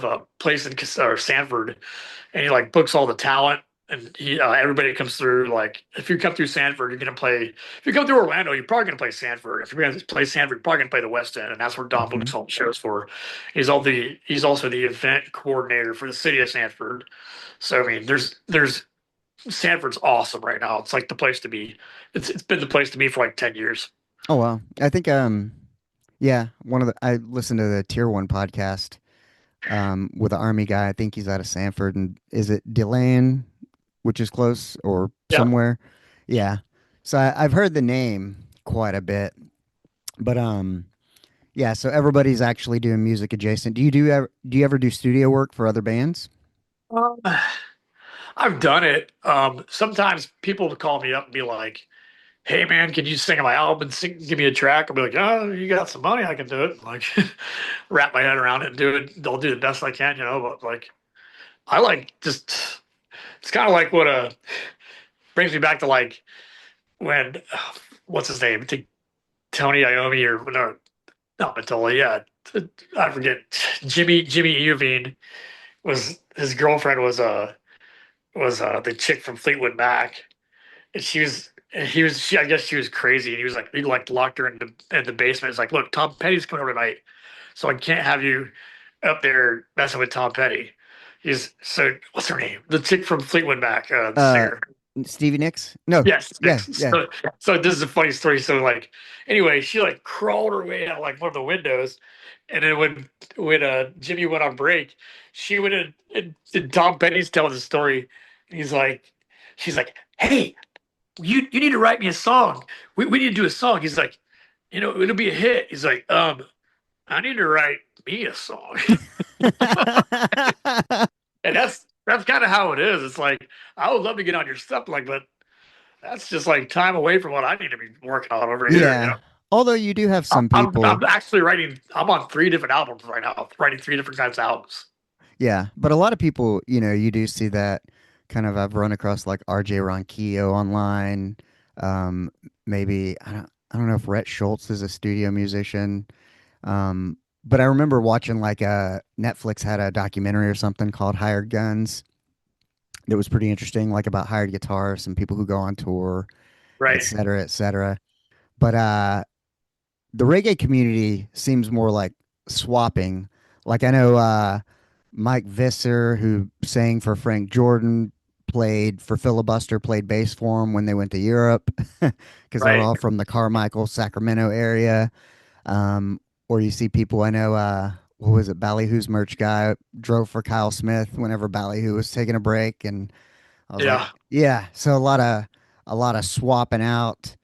a place in Sanford, and he like books all the talent. And everybody comes through. Like, if you come through Sanford, you're gonna play. If you come through Orlando, you're probably gonna play Sanford. If you're gonna play Sanford, you're probably gonna play the West End, and that's where Dom Mhm. books all the shows for. He's also the event coordinator for the city of Sanford. So I mean, there's Sanford's awesome right now. It's like the place to be. It's been the place to be for like 10 years. Oh well. I think yeah, one of the I listened to the Tier 1 podcast with the army guy. I think he's out of Sanford and is it Deland, which is close or Yeah. somewhere? Yeah. So I've heard the name quite a bit, but yeah, so everybody's actually doing music adjacent. Do you ever do studio work for other bands? Um, I've done it. Sometimes people will call me up and be like, "Hey man, can you sing on my album and give me a track?" I'll be like, "Oh, you got some money? I can do it." Like, wrap my head around it and do it. I'll do the best I can, But like, I like just it's kind of like what brings me back to like when what's his name? Tony Iommi or no, not Matola. Yeah, I forget. Jimmy Iovine his girlfriend was the chick from Fleetwood Mac, and I guess she was crazy, and he like locked her in the basement. It's like, look, Tom Petty's coming over tonight, so I can't have you up there messing with Tom Petty. What's her name? The chick from Fleetwood Mac, the Uh, singer. Stevie Nicks? No. Yes, Yeah, Nicks. yeah. So this is a funny story. So like, anyway, she like crawled her way out like one of the windows, and then when Jimmy went on break, she went in and Tom Petty's telling the story. He's like, she's like, hey, you need to write me a song. We need to do a song. He's like, it'll be a hit. He's like, I need to write me a song, and that's kind of how it is. It's like I would love to get on your stuff, like, but that's just like time away from what I need to be working on over here. Yeah. Although you do have I'm, some I'm, people, I'm actually writing. I'm on 3 different albums right now. Writing 3 different kinds of albums. yeah, but a lot of people, you do see that kind of I've run across like RJ Ronquillo online. Um, maybe I don't know if Rhett Schultz is a studio musician. But I remember watching like Netflix had a documentary or something called Hired Guns that was pretty interesting, like about hired guitarists and people who go on tour, et Right. cetera, et cetera. But the reggae community seems more like swapping. Like I know Mike Visser, who sang for Frank Jordan, played for Filibuster, played bass for him when they went to Europe because they're Right. all from the Carmichael, Sacramento area. Um, or you see people I know, what was it, Ballyhoo's merch guy drove for Kyle Smith whenever Ballyhoo was taking a break, and I was like, Yeah. yeah. So a lot of swapping out,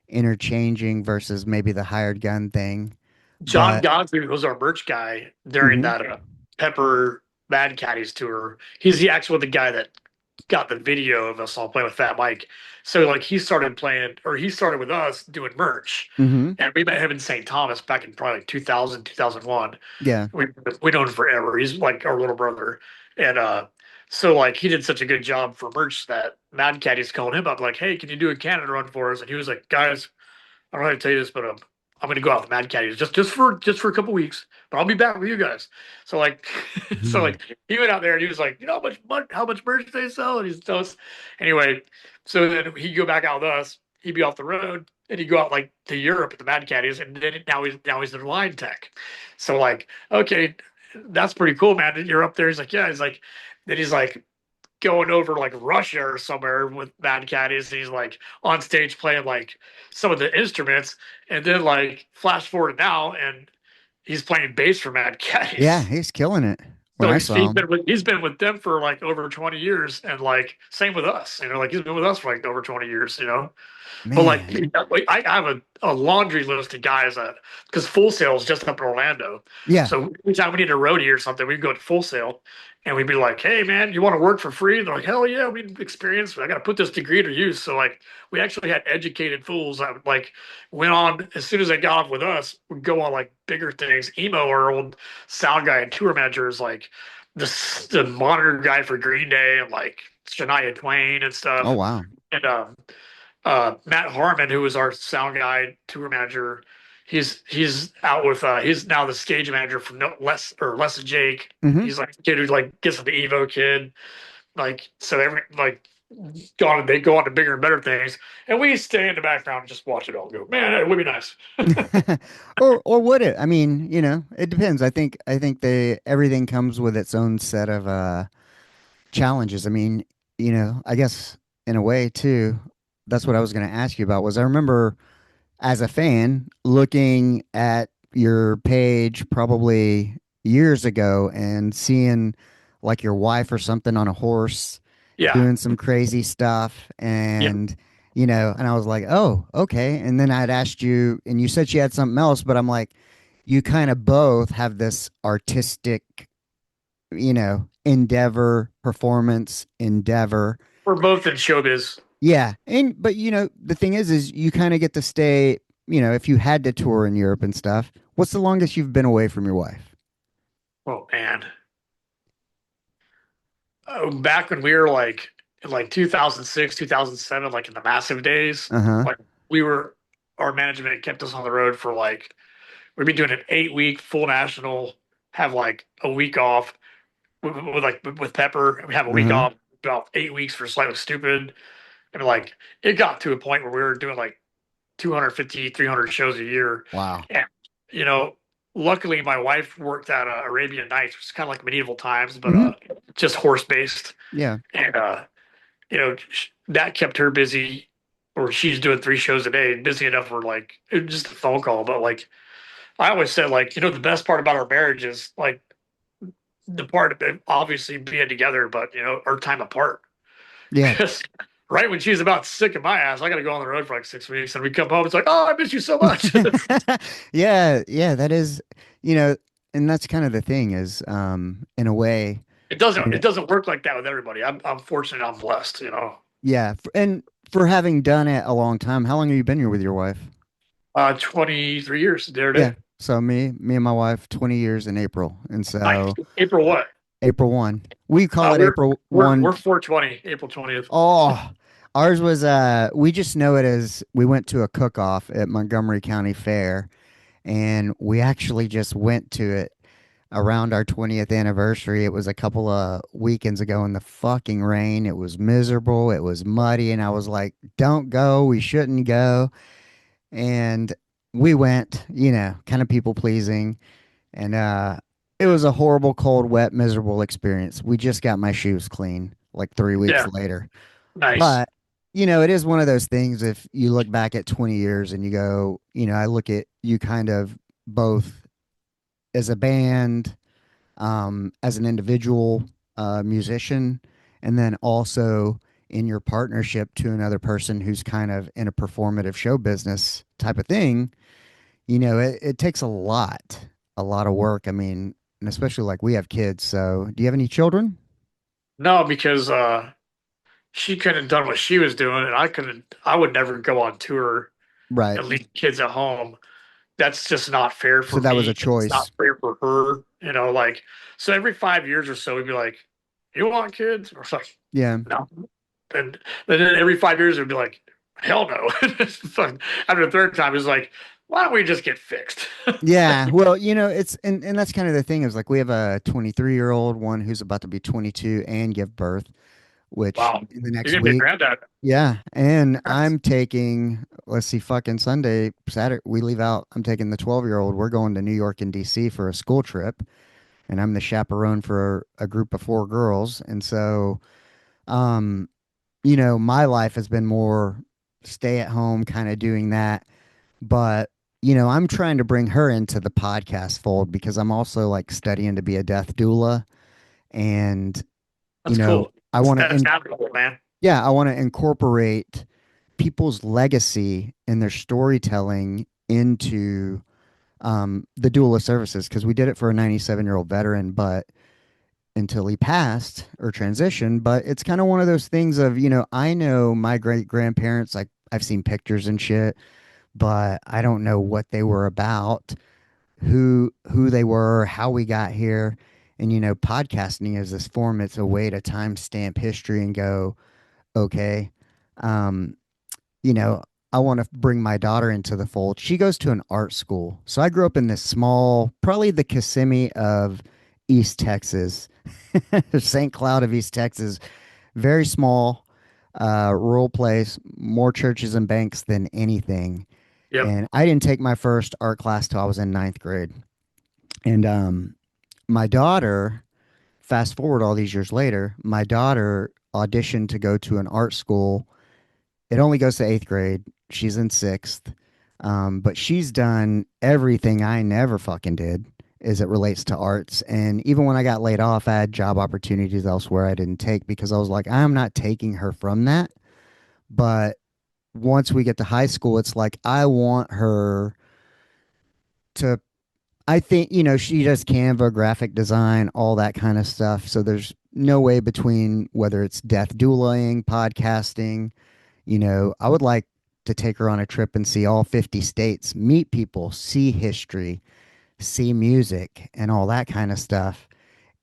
interchanging versus maybe the hired gun thing. John But Godfrey was our merch guy during hmm that Pepper Mad Caddies tour. He's the actual the guy that got the video of us all playing with Fat Mike. So like he started playing, or he started with us doing merch, hmm and we met him in St. Thomas back in probably like 2000, 2001. yeah, We known him forever. He's like our little brother, and so like he did such a good job for merch that Mad Caddies called him up like, hey, can you do a Canada run for us? And he was like, guys, I don't know how to tell you this, but I'm going to go out with Mad Caddies just for a couple weeks, but I'll be back with you guys. So like, so Mhm. like he went out there and he was like, you know how much merch they sell, and he's telling us anyway. So then he'd go back out with us. He'd be off the road and he'd go out like to Europe at the Mad Caddies, and then now he's in line tech. So like, okay, that's pretty cool, man. You're up there. He's like, yeah. He's like, then he's like going over like Russia or somewhere with Mad Caddies. He's like on stage playing like some of the instruments, and then like flash forward now, and he's playing bass for Mad Yeah, Caddies. he's killing it when So I he's, saw he's him. been with he's been with them for like over 20 years, and like same with us. Like he's been with us for like over 20 years. But like, Man. I have a laundry list of guys that because Full Sail is just up in Orlando. Yeah. So anytime we need a roadie or something, we go to Full Sail and we'd be like, "Hey man, you want to work for free?" And they're like, "Hell yeah, we need experience. I got to put this degree to use." So like, we actually had educated fools that like went on as soon as they got off with us, would go on like bigger things. Emo, our old sound guy and tour manager, is like the monitor guy for Green Day and like Shania Twain and Oh stuff. wow. And Matt Harmon, who was our sound guy, tour manager, he's out with he's now the stage manager for no less or less than Jake. hmm He's like the kid who like gets the Evo kid. Like so every like gone they go on to bigger and better things. And we stay in the background and just watch it all go. Man, it would be nice. or would it? I mean, it depends. I think they everything comes with its own set of challenges. I mean, I guess in a way too, that's what I was going to ask you about was I remember as a fan looking at your page probably years ago and seeing like your wife or something on a horse Yeah. doing some crazy stuff Yeah. and I was like, "Oh, okay." And then I'd asked you and you said she had something else, but I'm like, you kind of both have this artistic, endeavor, performance endeavor. We're both in showbiz. Yeah. And but the thing is you kind of get to stay, if you had to tour in Europe and stuff, what's the longest you've been away from your wife? Oh man. Back when we were like in like 2006, 2007, like in the massive days, Uh-huh. like we were our management kept us on the road for like we'd be doing an 8 week full national, have like a week off with Pepper. We have a week Uh-huh. off about 8 weeks for Slightly Stupid. And like it got to a point where we were doing like 250, 300 shows a year. Wow. And, you know, luckily my wife worked at Arabian Nights, which is kind of like medieval times, but hmm just horse based. Yeah. And, that kept her busy, or she's doing 3 shows a day, busy enough for like it was just a phone call. But like, I always said, like, the best part about our marriage is like the part of it obviously being together, but our time apart. Yeah. Because right when she's about sick of my ass, I got to go on the road for like 6 weeks, and we come home. It's like, oh, I miss you so much. Yeah, yeah, that is, you know, and that's kind of the thing is, in a way, it you doesn't know, it doesn't work like that with everybody. I'm fortunate. I'm blessed. yeah, and for having done it a long time, how long have you been here with your wife? 23 years there Yeah. today. So me and my wife, 20 years in April. And Nice. so April what? April 1. We call it We're April we're 1. we're 420, April 20th. Oh, ours was we just know it as we went to a cook-off at Montgomery County Fair and we actually just went to it around our 20th anniversary. It was a couple of weekends ago in the fucking rain. It was miserable. It was muddy and I was like, "Don't go. We shouldn't go." And we went, kind of people pleasing and it was a horrible, cold, wet, miserable experience. We just got my shoes clean like 3 weeks Yeah, later. nice. But, it is one of those things. If you look back at 20 years and you go, I look at you kind of both as a band, as an individual musician, and then also in your partnership to another person who's kind of in a performative show business type of thing. It takes a lot of work. I mean, and especially like we have kids. So, do you have any children? No, because she couldn't have done what she was doing, and I would never go on tour Right. and leave kids at home. That's just not fair So for that was a me. It's not choice. fair for her. Like so every 5 years or so, we'd be like, "You want kids?" Or it's like, Yeah. "No." And then every 5 years, it'd be like, "Hell no." It's like, after the third time, it's like, "Why don't we just get fixed?" Yeah. Well, it's and that's kind of the thing is like we have a 23-year-old one who's about to be 22 and give birth, which Wow, in the you're next gonna be a week. granddad. Yeah. And That's I'm taking, let's see, fucking Sunday, Saturday, we leave out. I'm taking the 12-year-old. We're going to New York and DC for a school trip. And I'm the chaperone for a group of four girls. And so, um, my life has been more stay at home, kind of doing that. But, I'm trying to bring her into the podcast fold because I'm also like studying to be a death doula. And, cool. I want to, That's admirable, man. yeah, I want to incorporate people's legacy and their storytelling into the doula services because we did it for a 97-year-old veteran, but until he passed or transitioned. But it's kind of one of those things of, I know my great grandparents, like I've seen pictures and shit, but I don't know what they were about, who they were, how we got here. And, podcasting is this form, it's a way to timestamp history and go, okay, um, you know, I want to bring my daughter into the fold. She goes to an art school. So I grew up in this small, probably the Kissimmee of East Texas, St. Cloud of East Texas, very small, rural place, more churches and banks than anything. Yep. And I didn't take my first art class till I was in ninth grade. And my daughter, fast forward all these years later, my daughter auditioned to go to an art school. It only goes to eighth grade. She's in sixth. But she's done everything I never fucking did as it relates to arts. And even when I got laid off, I had job opportunities elsewhere I didn't take because I was like, I'm not taking her from that. But once we get to high school, it's like, I want her to, I think, she does Canva, graphic design, all that kind of stuff. So there's no way between whether it's death dueling, podcasting, I would like to take her on a trip and see all 50 states, meet people, see history, see music, and all that kind of stuff,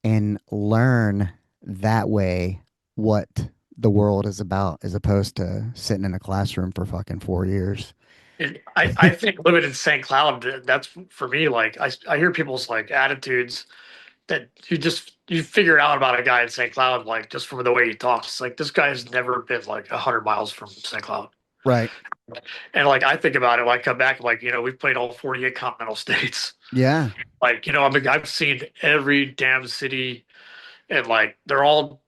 and learn that way what the world is about as opposed to sitting in a classroom for fucking 4 years. And I think living in St. Cloud, that's for me. Like I hear people's like attitudes that you figure out about a guy in St. Cloud, like just from the way he talks. It's like this guy has never been like 100 miles from St. Cloud. Right. And like I think about it, when I come back, like we've played all 48 continental states. Yeah. Like I've seen every damn city, and like they're all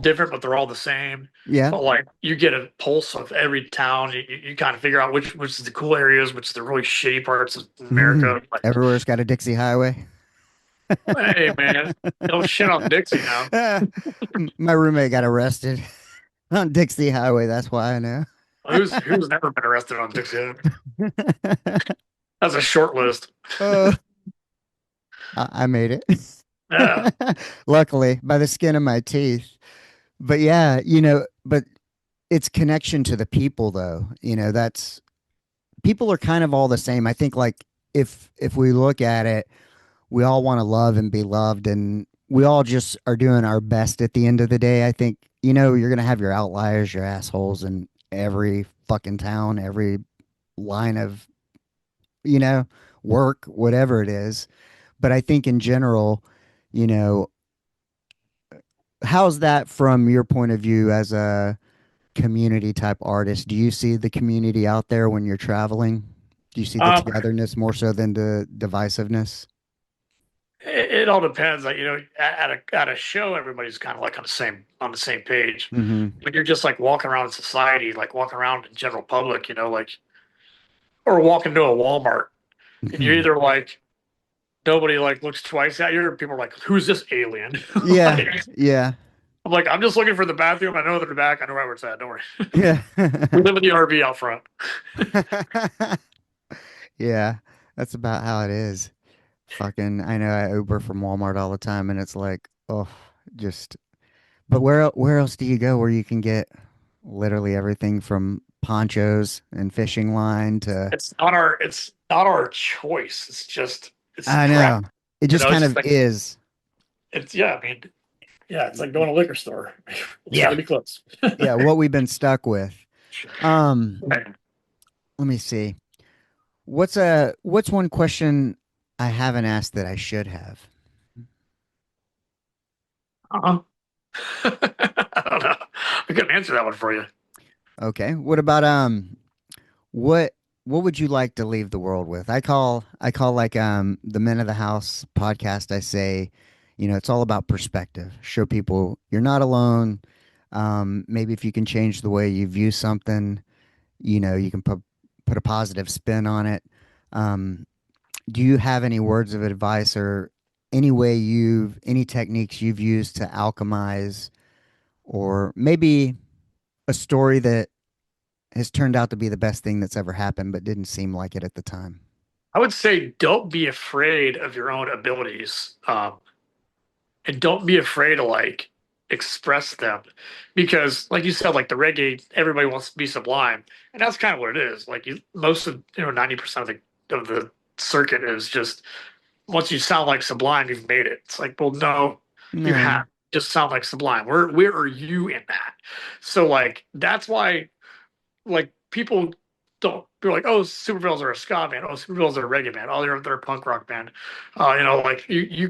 different, but they're all the same. Yeah. But like you get a pulse of every town. You kind of figure out which is the cool areas, which is the really shitty parts of America. Like, Everywhere's got a Dixie Highway. hey man, don't shit on Dixie now. My roommate got arrested on Dixie Highway. That's why I know. Who's never been arrested on Dixie? That's a short list. Oh, I made it. Yeah. Luckily, by the skin of my teeth. But yeah, but it's connection to the people though. That's people are kind of all the same. I think like if we look at it, we all want to love and be loved and we all just are doing our best at the end of the day. I think, you're gonna have your outliers, your assholes in every fucking town, every line of, you know, work, whatever it is. But I think in general, you know, how's that from your point of view as a community type artist? Do you see the community out there when you're traveling? Do you see the Um, togetherness more so than the divisiveness? it all depends. Like, at a show, everybody's kind of like on the same page. Hmm. When you're just like walking around in society, like walking around in general public, like, or walking to a Walmart, and you're either like nobody like looks twice at you, or people are like, "Who's this alien?" Yeah, Like, yeah, I'm like, I'm just looking for the bathroom. I know they're back. I know where it's at. Don't worry. yeah. We live in the RV out front. Yeah, that's about how it is. Fucking, I know I Uber from Walmart all the time, and it's like, oh, just. But where else do you go where you can get literally everything from ponchos and fishing line to? It's not our choice. It's I crap. know. It just It's kind just of like is. yeah. I mean, yeah. It's like going to a liquor store. It's got to Yeah. be close. Yeah, what we've been stuck with. Um, Right. Let me see. What's one question I haven't asked that I should have? Uh-huh. I don't know. I couldn't answer that one for you. Okay. What about what what would you like to leave the world with? I call like the Men of the House podcast, I say, it's all about perspective. Show people you're not alone. Maybe if you can change the way you view something, you can put a positive spin on it. Um, do you have any words of advice or any techniques you've used to alchemize, or maybe a story that has turned out to be the best thing that's ever happened, but didn't seem like it at the time? I would say don't be afraid of your own abilities, and don't be afraid to like express them, because, like you said, like the reggae, everybody wants to be sublime, and that's kind of what it is. Like most of 90% of the circuit is just once you sound like Sublime, you've made it. It's like, well, no, you No. have just sound like Sublime. Where are you in that? So like that's why like people don't they're like, oh, Supervillains are a ska band. Oh, Supervillains are a reggae band. Oh, they're a punk rock band. Like you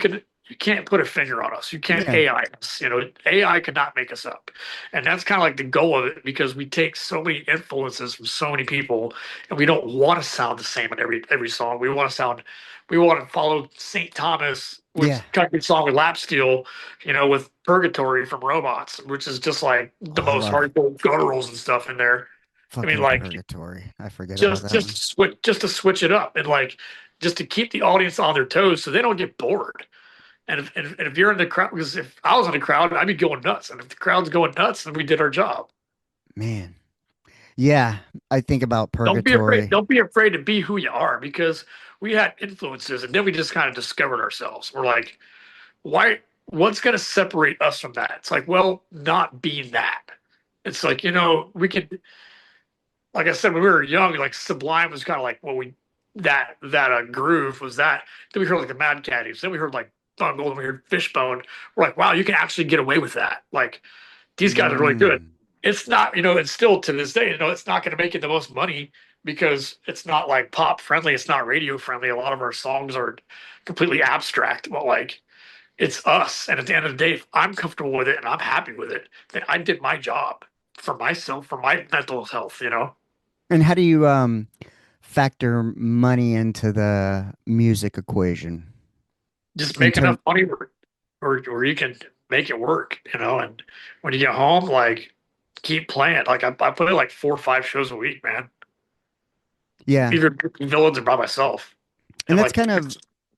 can't put a finger on us. You can't Yeah. AI us. AI could not make us up. And that's kind of like the goal of it, because we take so many influences from so many people, and we don't want to sound the same in every song. We want to follow St. Thomas Yeah. with country song with lap steel, with Purgatory from Robots, which is just like Oh, the I most love hardcore gutturals and stuff in there. I mean, fucking like Purgatory. I forget about just that just one. just to switch it up, and like just to keep the audience on their toes so they don't get bored. And if you're in the crowd, because if I was in the crowd, I'd be going nuts. And if the crowd's going nuts, then we did our job. Man. Yeah. I think about Don't be afraid. Purgatory. Don't be afraid to be who you are, because we had influences, and then we just kind of discovered ourselves. We're like, why? What's going to separate us from that? It's like, well, not being that. It's like, we could, like I said, when we were young, like Sublime was kind of like what we that groove was that. Then we heard like the Mad Caddies. Then we heard like Bungle, and we heard Fishbone. We're like, wow, you can actually get away with that. Like these guys are really good. Mm. It's not, it's still to this day, it's not going to make it the most money, because it's not like pop friendly. It's not radio friendly. A lot of our songs are completely abstract, but like it's us. And at the end of the day, if I'm comfortable with it and I'm happy with it, then I did my job for myself, for my mental health. And how do you factor money into the music equation? Just In make enough term money where you can make it work. And when you get home, like keep playing. Like I play like 4 or 5 shows a week, man. Yeah. Either villains or by myself. And And that's like kind of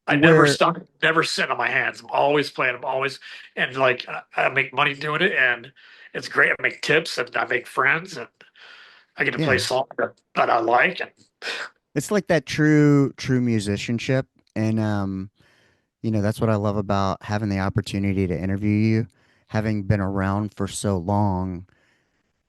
I never where stop, never sit on my hands. I'm always playing. I'm always and like I make money doing it, and it's great. I make tips, and I make friends, and I get to play yeah. songs that I like. And It's like that true musicianship. And that's what I love about having the opportunity to interview you, having been around for so long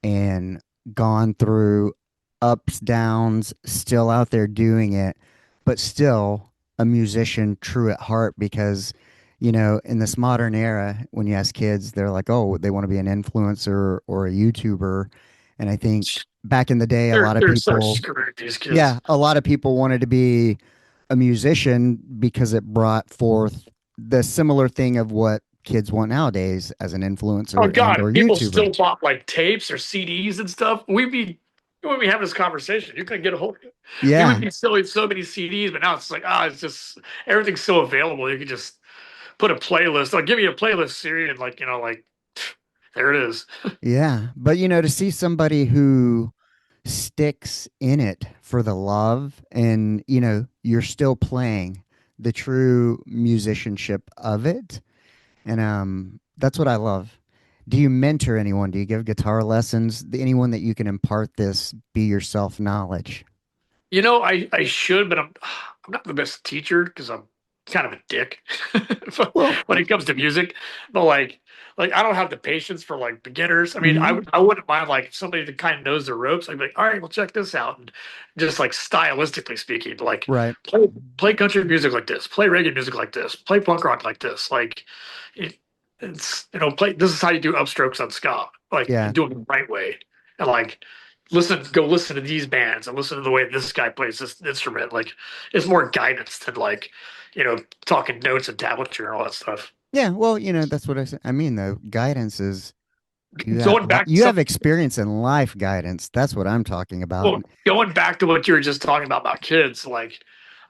and gone through ups, downs, still out there doing it, but still a musician true at heart. Because, in this modern era, when you ask kids, they're like, oh, they want to be an influencer or a YouTuber. And I think back in the day, a lot of they're so people, screwed, these kids. yeah, a lot of people wanted to be a musician because it brought forth the similar thing of what kids want nowadays as an Oh influencer and God, or people YouTuber. still bought like tapes or CDs and stuff. We would be having this conversation. You couldn't get a hold of it. We would Yeah. be selling so many CDs, but now it's like, it's just everything's so available. You can just, put a playlist. Like, give me a playlist, Siri, and like, like there it is. Yeah, but to see somebody who sticks in it for the love, and you're still playing the true musicianship of it, and that's what I love. Do you mentor anyone? Do you give guitar lessons? Anyone that you can impart this be yourself knowledge? I should, but I'm not the best teacher because I'm kind of a dick Well, when it comes to music. But like I don't have the patience for like beginners. I mean, mhm, I wouldn't mind like if somebody that kind of knows the ropes. I'd be like, all right, well, check this out, and just like stylistically speaking, like right. play country music like this, play reggae music like this, play punk rock like this. Like it, it's play. This is how you do upstrokes on ska, like Yeah. and do it the right way, and like go listen to these bands and listen to the way this guy plays this instrument. Like it's more guidance than like, talking notes and tablature and all that stuff. Yeah, well, that's what I said. I mean, though, guidance is Going back to you some have experience in life guidance. That's what I'm talking about. Well, going back to what you were just talking about kids, like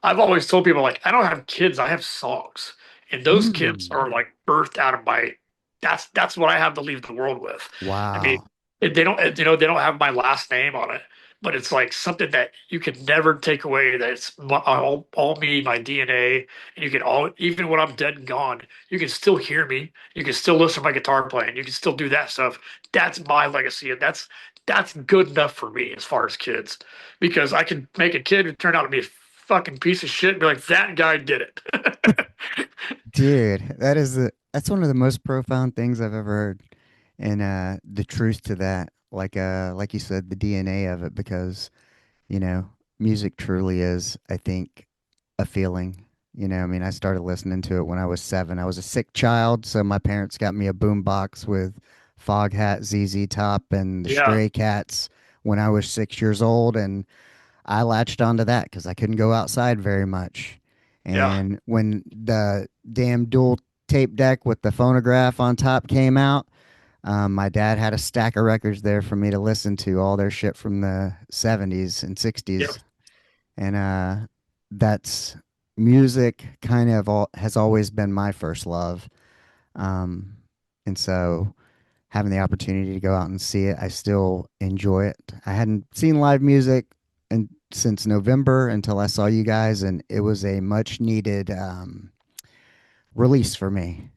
I've always told people, like I don't have kids, I have songs, and those kids Mm, are like birthed out of my. That's what I have to leave the world with. I mean, wow. they don't, they don't have my last name on it, but it's like something that you can never take away. That it's all me, my DNA, and you can all, even when I'm dead and gone, you can still hear me. You can still listen to my guitar playing. You can still do that stuff. That's my legacy, and that's good enough for me as far as kids, because I can make a kid who turned out to be a fucking piece of shit and be like, that guy did it. Dude, that's one of the most profound things I've ever heard. And the truth to that, like you said, the DNA of it, because, you know, music truly is, I think, a feeling. I mean, I started listening to it when I was 7. I was a sick child, so my parents got me a boom box with Foghat, ZZ Top, and the Yeah, Stray Cats when I was 6 years old, and I latched onto that because I couldn't go outside very much. yeah, And when the damn dual tape deck with the phonograph on top came out, my dad had a stack of records there for me to listen to, all their shit from the 70s and yeah. 60s. And that's music kind of has always been my first love. Um, and so having the opportunity to go out and see it, I still enjoy it. I hadn't seen live music since November until I saw you guys, and it was a much needed release for me.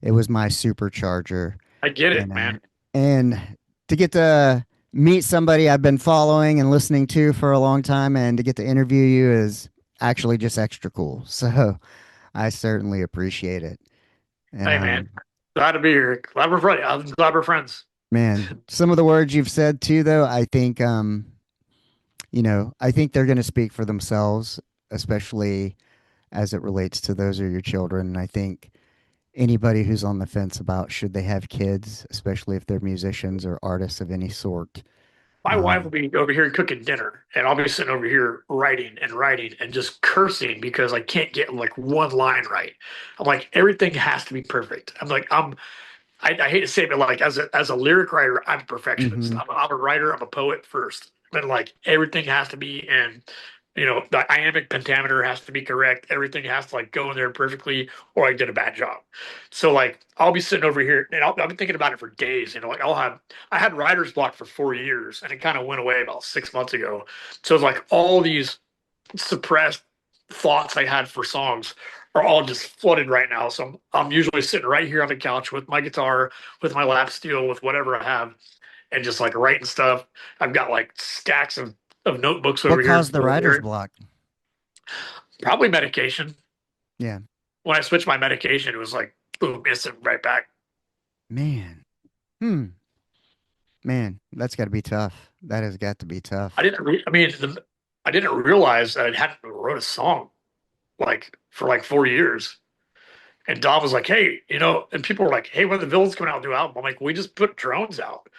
It was my supercharger, I get and it, man. to get to meet somebody I've been following and listening to for a long time, and to get to interview you is actually just extra cool. So I certainly appreciate it. And Hey, man, glad to be here. Glad we're friends. I'm glad we're friends. man, some of the words you've said too, though, I think I think they're going to speak for themselves, especially as it relates to those are your children. And I think anybody who's on the fence about should they have kids, especially if they're musicians or artists of any sort. My wife will Um, be over here cooking dinner, and I'll be sitting over here writing and just cursing because I can't get like one line right. I'm like, everything has to be perfect. I hate to say it, but like as a lyric writer, I'm a perfectionist. mhm. I'm a writer. I'm a poet first, but like everything has to be in, the iambic pentameter has to be correct. Everything has to like go in there perfectly, or I did a bad job. So like I'll be sitting over here, and I'll be thinking about it for days. Like I had writer's block for 4 years, and it kind of went away about 6 months ago. So it's like all these suppressed thoughts I had for songs are all just flooded right now. So I'm usually sitting right here on the couch with my guitar, with my lap steel, with whatever I have, and just like writing stuff. I've got like stacks of notebooks What over here. caused the writer's block? Probably medication. Yeah, When I switched my medication, it was like boom, instant right back. man. Hmm. Man, that's got to be tough. That has got to be tough. I mean, I didn't realize that I hadn't wrote a song like for like 4 years. And Dom was like, "Hey, and people were like, hey, when the Villains coming out with a new album?" I'm like, "We just put drones out."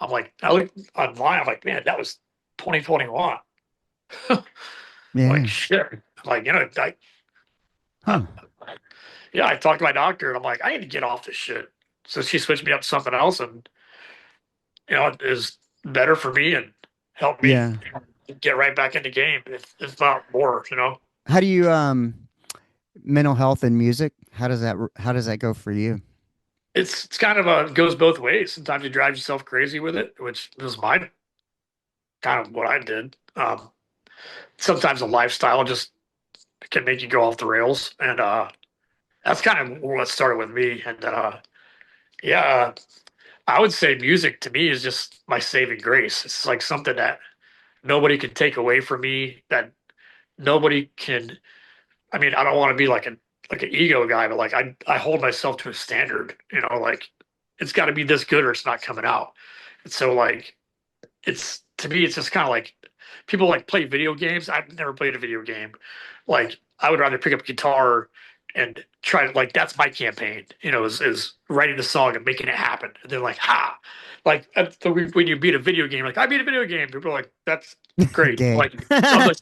I'm like, I looked online. I'm like, man, that was 2021. Like Yeah. shit. Like I, Huh. yeah, I talked to my doctor, and I'm like, I need to get off this shit. So she switched me up to something else, and it is better for me and helped me Yeah. get right back in the game. If not more. How do you mental health and music? how does that go for you? It's kind of a goes both ways. Sometimes you drive yourself crazy with it, which was my kind of what I did. Sometimes a lifestyle just can make you go off the rails, and that's kind of what started with me. And yeah, I would say music to me is just my saving grace. It's like something that nobody can take away from me. That nobody can. I mean, I don't want to be like an ego guy, but like I hold myself to a standard. You know, like it's got to be this good or it's not coming out. And so like it's to me, it's just kind of like people like play video games. I've never played a video game. Like I would rather pick up guitar and try to like that's my campaign. You know, is writing the song and making it happen. And they're like, ha, like when you beat a video game, like I beat a video game. People are like, that's great. Gay. Like I'm like,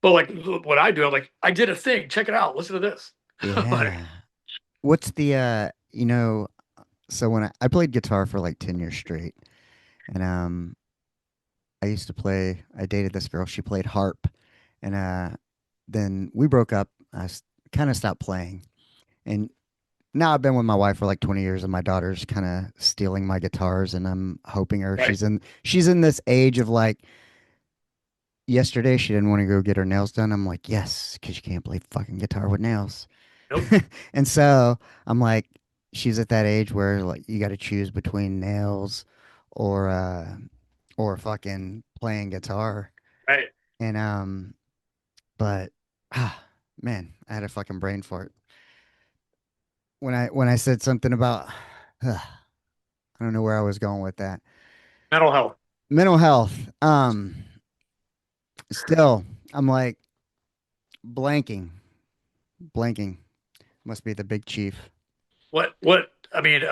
but like what I do, I'm like, I did a thing. Check it out. Listen to this. Like, Yeah. What's the so when I played guitar for like 10 years straight, and I used to play, I dated this girl, she played harp, and then we broke up. Kind of stopped playing. And now I've been with my wife for like 20 years, and my daughter's kind of stealing my guitars, and I'm hoping her right? she's in this age of like yesterday she didn't want to go get her nails done. I'm like, yes, because you can't play fucking guitar with nails. Nope. And so I'm like, she's at that age where like you got to choose between nails or fucking playing guitar. Right. And but man, I had a fucking brain fart when I said something about I don't know where I was going with that. Mental health. Mental health. Still, I'm like blanking, blanking. Must be the big chief. What? I mean,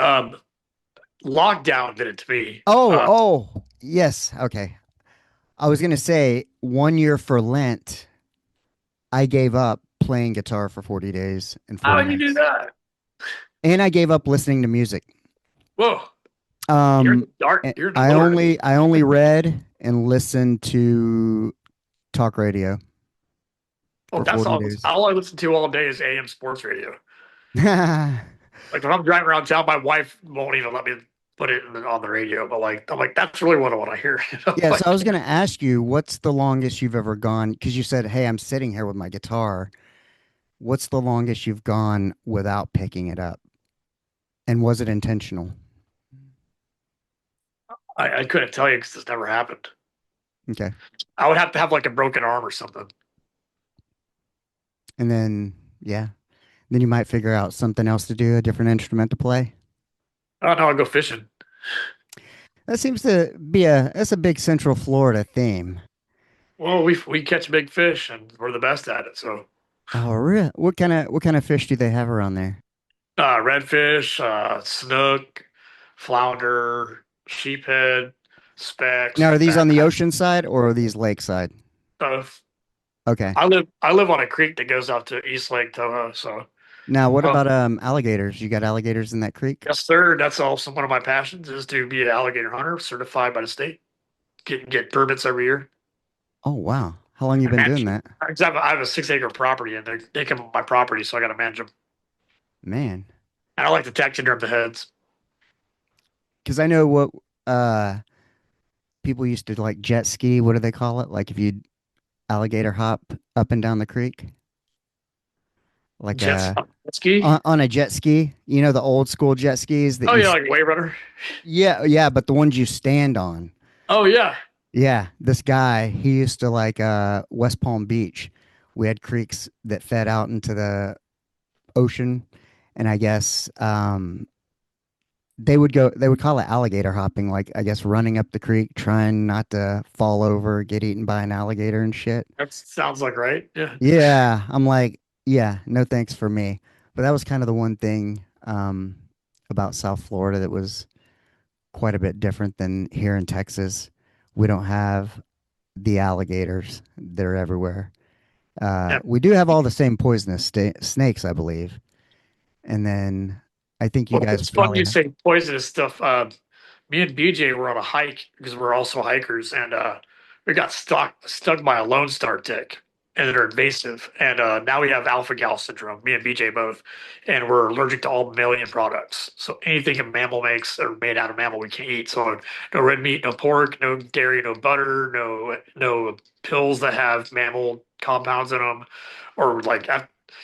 lockdown did it to me. Oh, yes. Okay. I was gonna say 1 year for Lent, I gave up playing guitar for 40 days and How 40 did you do nights. that? And I gave up listening to music. Whoa, you're in Um, the dark. You're in the I wilderness. only read and listened to talk radio Well, for that's 40 days. all I listen to all day is AM sports radio. Like when I'm driving around town, my wife won't even let me put it on the radio. But like, I'm like, that's really what I want to hear. You know, Yeah, so I like was gonna ask you, what's the longest you've ever gone? Because you said, "Hey, I'm sitting here with my guitar." What's the longest you've gone without picking it up? And was it intentional? I couldn't tell you because this never happened. Okay. I would have to have like a broken arm or something. And then, yeah, then you might figure out something else to do, a different instrument to play. I don't know. I'd go fishing. That seems to be that's a big Central Florida theme. Well, we catch big fish and we're the best at it. So, Oh, really? What kind of fish do they have around there? redfish, snook, flounder, sheephead, Now, specks, are these on the bass. ocean side or are these lakeside? Both. Okay. I live on a creek that goes out to East Lake Toho. So, Now, what um, about alligators? You got alligators in that creek? yes, sir. That's also one of my passions is to be an alligator hunter, certified by the state. Get permits every year. Oh, wow. How long you I been doing manage. that? I have a 6 acre property, and they come on my property, so I got to manage them. Man. And I like to taxiderm the heads. Because I know what uh people used to like jet ski. What do they call it? Like if you alligator hop up and down the creek, like Jet ski. on a jet ski. You know the old school jet skis that Oh yeah, like wave runner. yeah, but the ones you stand on. Oh yeah, Yeah, this guy, he used to like West Palm Beach. We had creeks that fed out into the ocean, and I guess they would call it alligator hopping, like I guess running up the creek trying not to fall over, get eaten by an alligator and shit. that sounds like right. Yeah. Yeah, I'm like, yeah, no thanks for me. But that was kind of the one thing about South Florida that was quite a bit different than here in Texas. We don't have the alligators that are everywhere. Yeah. We do have all the same poisonous snakes, I believe. And then I think you Well, guys it's fun probably you say poisonous stuff. Me and BJ were on a hike because we're also hikers, and we got stung by a Lone Star tick. and they're invasive. And now we have alpha gal syndrome, me and BJ both, and we're allergic to all mammalian products. So anything a mammal makes or made out of mammal, we can't eat. So no red meat, no pork, no dairy, no butter, no pills that have mammal compounds in them, or like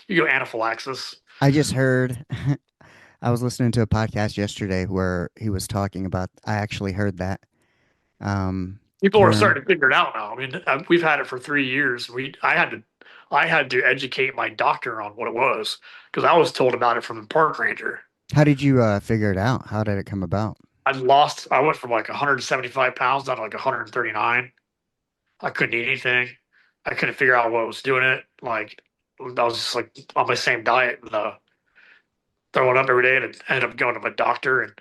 you go anaphylaxis. I just heard, I was listening to a podcast yesterday where he was talking about, I actually heard that People are term. starting to figure it out now. I mean, we've had it for 3 years. I had to educate my doctor on what it was because I was told about it from the park ranger. How did you figure it out? How did it come about? I went from like 175 pounds down to like 139. I couldn't eat anything. I couldn't figure out what was doing it. Like, I was just like on my same diet, and, throwing up every day, and I ended up going to my doctor, and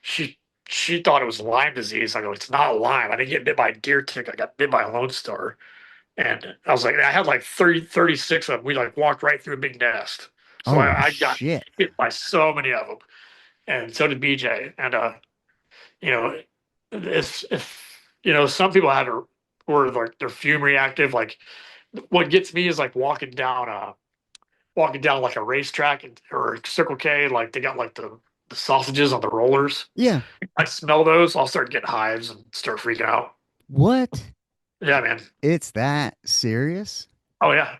she she thought it was Lyme disease. I go, it's not Lyme. I didn't get bit by a deer tick. I got bit by a Lone Star. And I was like, I had like 36 of them. We like walked right through a big nest. So Oh, I got shit. hit by so many of them. And so did BJ. And, you know, if, some people have it where like they're fume reactive. Like what gets me is like walking down like a racetrack or Circle K, like they got like the sausages on the rollers. Yeah. I smell those, I'll start getting hives and start freaking out. What? Yeah, man. It's that serious? Oh yeah.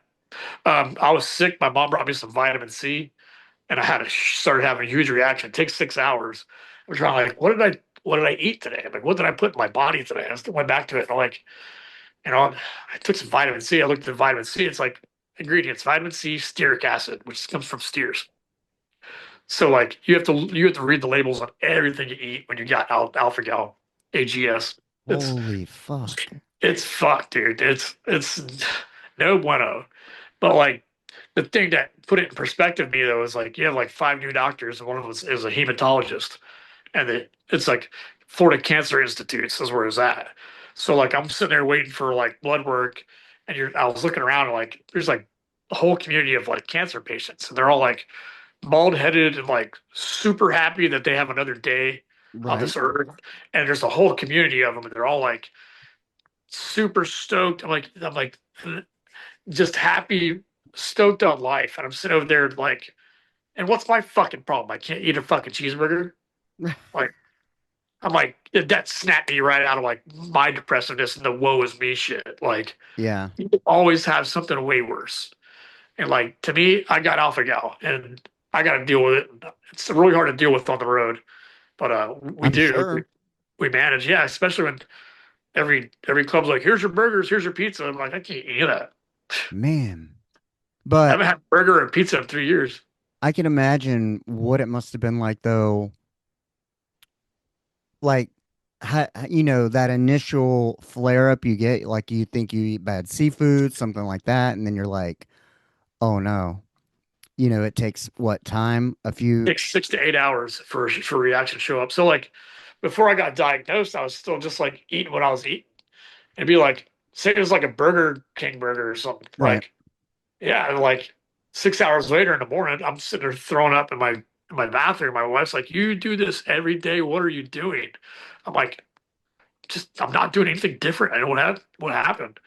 I was sick. My mom brought me some vitamin C, and I had to started having a huge reaction. It takes 6 hours. I'm trying like, what did I eat today? I'm like, what did I put in my body today? I still went back to it. And I'm like, I took some vitamin C. I looked at the vitamin C. It's like ingredients: vitamin C, stearic acid, which comes from steers. So like, you have to read the labels on everything you eat when you got alpha gal, AGS. It's Holy fuck. it's fucked, dude. It's no bueno. But like the thing that put it in perspective to me though is like you have like five new doctors, and one of them is a hematologist, and it's like Florida Cancer Institute is where it's at. So like I'm sitting there waiting for like blood work, and I was looking around and like there's like a whole community of like cancer patients, and they're all like bald headed and like super happy that they have another day on Right. this earth, and there's a whole community of them, and they're all like super stoked. I'm like just happy, stoked on life. And I'm sitting over there like, and what's my fucking problem? I can't eat a fucking cheeseburger. Like, I'm like, that snapped me right out of like my depressiveness and the woe is me shit. Like, Yeah. you always have something way worse. And like, to me, I got alpha gal and I got to deal with it. It's really hard to deal with on the road, but we I'm do. sure. We manage. Yeah. Especially when every club's like, here's your burgers, here's your pizza. I'm like, I can't eat that. Man. I But haven't had a burger or pizza in 3 years. I can imagine what it must have been like though, like that initial flare up you get, like you think you eat bad seafood, something like that, and then you're like, "Oh no." It takes what time? A few. Takes 6 to 8 hours for reaction to show up. So like before I got diagnosed, I was still just like eating what I was eating. It'd be like say it was like a Burger King burger or something. Right. Like yeah, and like 6 hours later in the morning, I'm sitting there throwing up in my bathroom. My wife's like, "You do this every day. What are you doing?" I'm like, "Just I'm not doing anything different. I know what happened."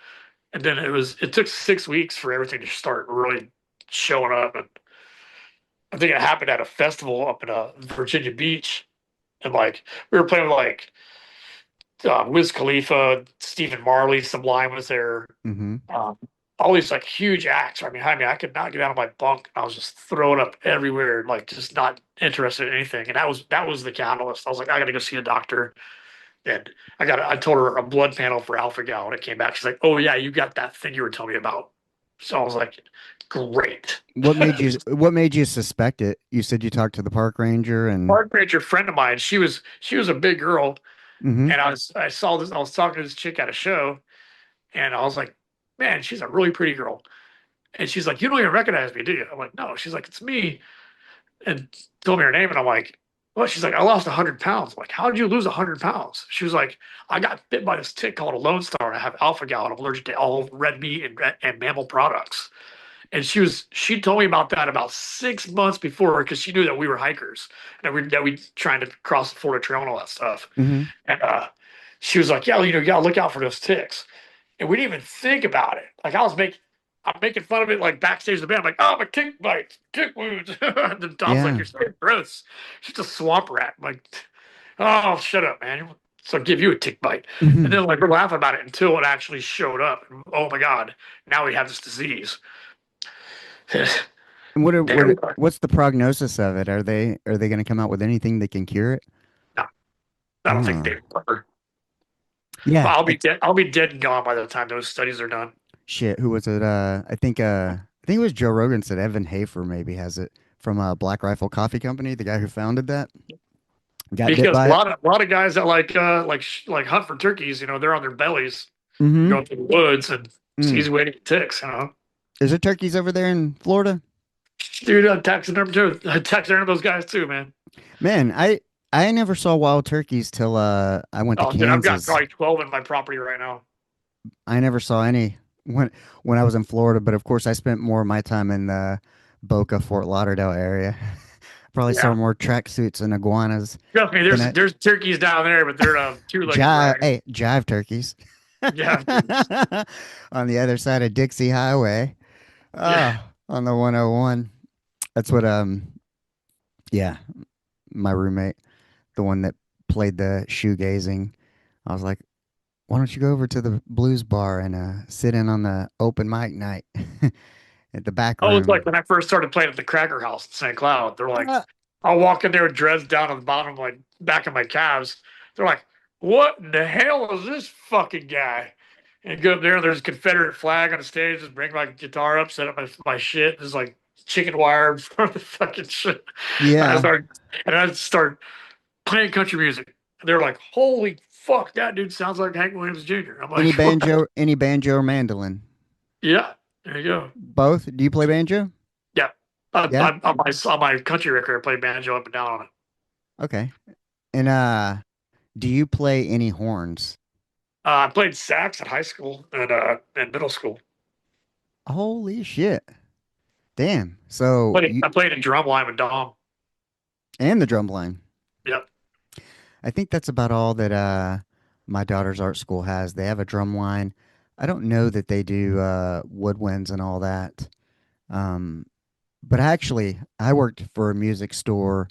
And then it took 6 weeks for everything to start really showing up. And I think it happened at a festival up in Virginia Beach, and like we were playing with like Wiz Khalifa, Stephen Marley, Sublime was there. Mm-hmm. Um, all these like huge acts right behind me. I could not get out of my bunk. I was just throwing up everywhere, like just not interested in anything. And that was the catalyst. I was like, I got to go see a doctor. And I told her a blood panel for alpha gal, and it came back. She's like, "Oh yeah, you got that thing you were telling me about." So I was like, "Great." What made you suspect it? You said you talked to the park ranger and Park ranger friend of mine, she was a big girl, mm-hmm. and I was talking to this chick at a show, and I was like, "Man, she's a really pretty girl." And she's like, "You don't even recognize me, do you?" I'm like, "No." She's like, "It's me," and told me her name, and I'm like, "Well," she's like, "I lost 100 pounds." I'm like, "How did you lose 100 pounds?" She was like, "I got bit by this tick called a Lone Star, and I have alpha gal, and I'm allergic to all red meat and mammal products." And she told me about that about 6 months before because she knew that we were hikers and that we trying to cross the Florida Trail and all that stuff. Mm-hmm. And she was like, "Yeah, you gotta look out for those ticks." And we didn't even think about it. Like I was making I'm making fun of it like backstage of the band. I'm like, oh, my kick bites, kick wounds. And then Tom's like, Yeah. you're so gross. She's a swamp rat. I'm like, oh, shut up, man. So I'll give you a tick bite. And Mhm. then like we're laughing about it until it actually showed up. And, oh my God, now we have this disease. And There we are. what's the prognosis of it? Are they going to come out with anything that can cure it? No, I don't think Oh, they are. But yeah. I'll be dead. I'll be dead and gone by the time those studies are done. Shit, who was it? I think it was Joe Rogan said Evan Hafer maybe has it from Black Rifle Coffee Company, the guy who founded that. Got bit Because by it. a lot of guys that like hunt for turkeys, they're on their bellies and Mm-hmm. go through the woods, and it's an Mm. easy way to get ticks. Is there turkeys over there in Florida? Dude, I'm texting them too. I texted those guys too, man. Man, I never saw wild turkeys till I went to Oh, dude, I've got Kansas. probably 12 in my property right now. I never saw any when I was in Florida, but of course I spent more of my time in the Boca, Fort Lauderdale area. Probably saw Yeah. more tracksuits and iguanas Trust me, than I there's turkeys down there, but they're two-legged dragons. jive turkeys Yeah, dude. on the other side of Dixie Highway. Yeah. On the 101. That's what yeah, my roommate, the one that played the shoegazing. I was like, why don't you go over to the blues bar and sit in on the open mic night at the back Oh, it's like room? when I first started playing at the Cracker House in St. Cloud. They're like, Uh, I'll walk in there with dreads down on the bottom of my back of my calves. They're like, what in the hell is this fucking guy? And go up there, and there's a Confederate flag on the stage. Just bring my guitar up, set up my shit. There's like chicken wire for the fucking shit. I yeah. start and I start playing country music. And they're like, holy fuck, that dude sounds like Hank Williams Jr. I'm like, what? Any banjo or mandolin? Yeah, there you go. Both? Do you play banjo? Yeah. Yeah. On my country record, I play banjo up and down on it. Okay. And do you play any horns? I played sax in high school and middle school. Holy shit. Damn. So you I played in drum line with Dom. and the drum line. Yep. I think that's about all that my daughter's art school has. They have a drum line. I don't know that they do woodwinds and all that. Um, but actually, I worked for a music store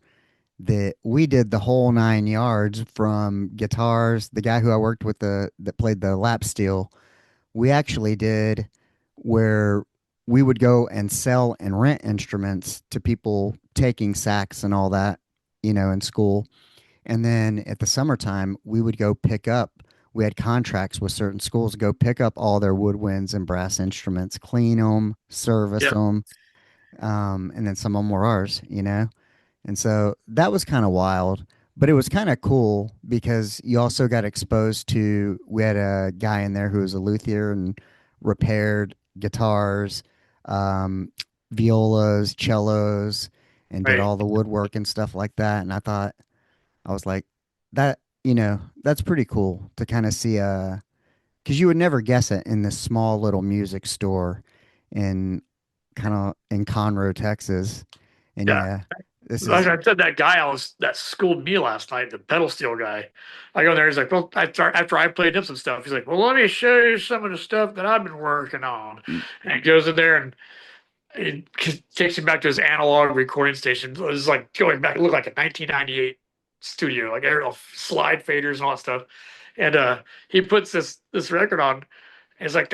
that we did the whole 9 yards from guitars. The guy who I worked with that played the lap steel, we actually did where we would go and sell and rent instruments to people taking sax and all that, in school. And then at the summertime, we would go pick up. We had contracts with certain schools to go pick up all their woodwinds and brass instruments, clean them, service Yep. them, and then some of them were ours. And so that was kind of wild, but it was kind of cool because you also got exposed to. We had a guy in there who was a luthier and repaired guitars, um, violas, cellos, and did Right. all the woodwork and stuff like that. And I was like, that's pretty cool to kind of see because you would never guess it in this small little music store in kind of in Conroe, Texas. And Yeah. yeah, this Like is I said, that guy that schooled me last night, the pedal steel guy. I go in there, he's like, well, after I played him some stuff, he's like, well, let me show you some of the stuff that I've been working on. And he goes in there and it takes him back to his analog recording station. It was like going back, it looked like a 1998 studio, like aerial slide faders and all that stuff. And he puts this record on. And it's like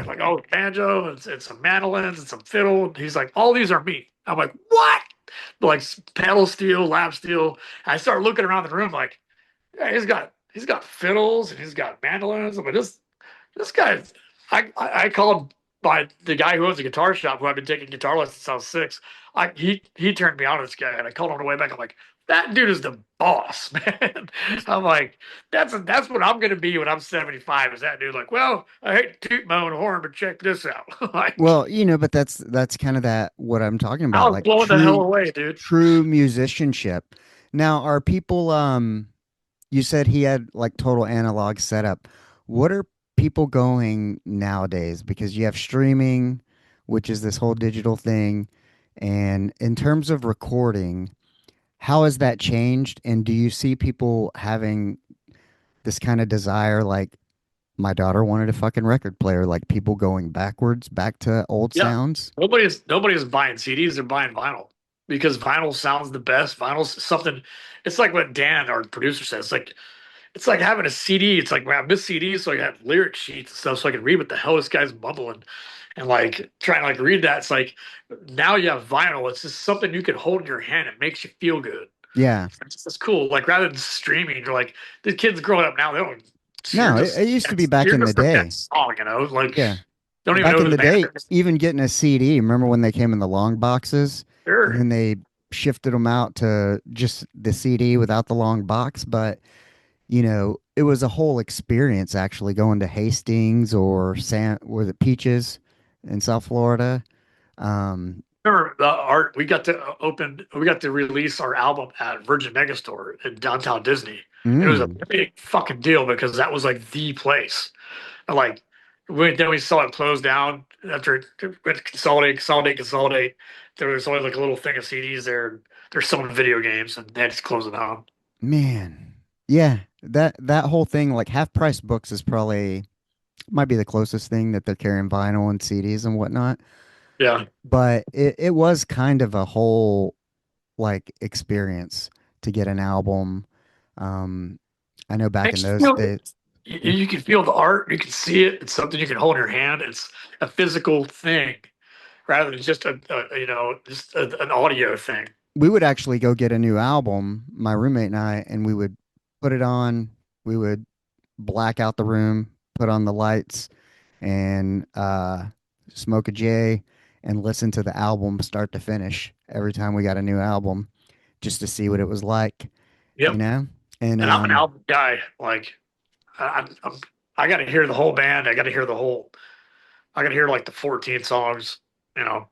like oh banjo and some mandolins and some fiddle. And he's like, all these are me. I'm like, what? Like pedal steel, lap steel. I start looking around the room like, yeah, he's got fiddles and he's got mandolins. But this guy, I call him by the guy who owns a guitar shop who I've been taking guitar lessons since I was 6. He turned me on to this guy and I called him on the way back. I'm like, that dude is the boss, man. I'm like, that's what I'm gonna be when I'm 75. Is that dude like, well, I hate to toot my own horn, but check this out. Like, well, but that's kind of that what I'm talking I about, was like blowing the hell away, dude. true musicianship. Now, are people you said he had like total analog setup. What are people going nowadays? Because you have streaming, which is this whole digital thing. And in terms of recording, how has that changed? And do you see people having this kind of desire, like My daughter wanted a fucking record player, like people going backwards, back to old Yeah. sounds. Nobody's buying CDs, they're buying vinyl because vinyl sounds the best. Vinyl's something, it's like what Dan, our producer, says. It's like having a CD. It's like, man, I miss CDs, so I have lyric sheets and stuff so I can read what the hell this guy's mumbling and like trying to like read that. It's like now you have vinyl. It's just something you can hold in your hand. It makes you feel good. Yeah. It's cool. Like rather than streaming, you're like the kids growing up now, they don't No, it used to be back here's in the just that day. song, you know, like Yeah. don't even Back know in who the the band day, is. even getting a CD, remember when they came in the long boxes and Sure. then they shifted them out to just the CD without the long box? But, it was a whole experience actually going to Hastings or was it Peaches in South Florida? Um, Remember the art? We got to release our album at Virgin Megastore in downtown Disney. It was a mm, big fucking deal because that was like the place. And like, then we saw it close down after it went to consolidate. There was only like a little thing of CDs there. They're selling video games, and they had to close it down. man. Yeah, that whole thing, like half price books is probably might be the closest thing that they're carrying vinyl and CDs and whatnot. Yeah, But it was kind of a whole like experience to get an album. Um, I know back in makes you those feel. days. You can feel the art. You can see it. It's something you can hold in your hand. It's a physical thing rather than just an audio thing. We would actually go get a new album, my roommate and I, and we would put it on. We would black out the room, put on the lights, and smoke a J and listen to the album start to finish every time we got a new album, just to see what it was like, you Yep. know? And And I'm an album guy. Like I got to hear the whole band. I got to hear the whole. I got to hear like the 14 songs. You know.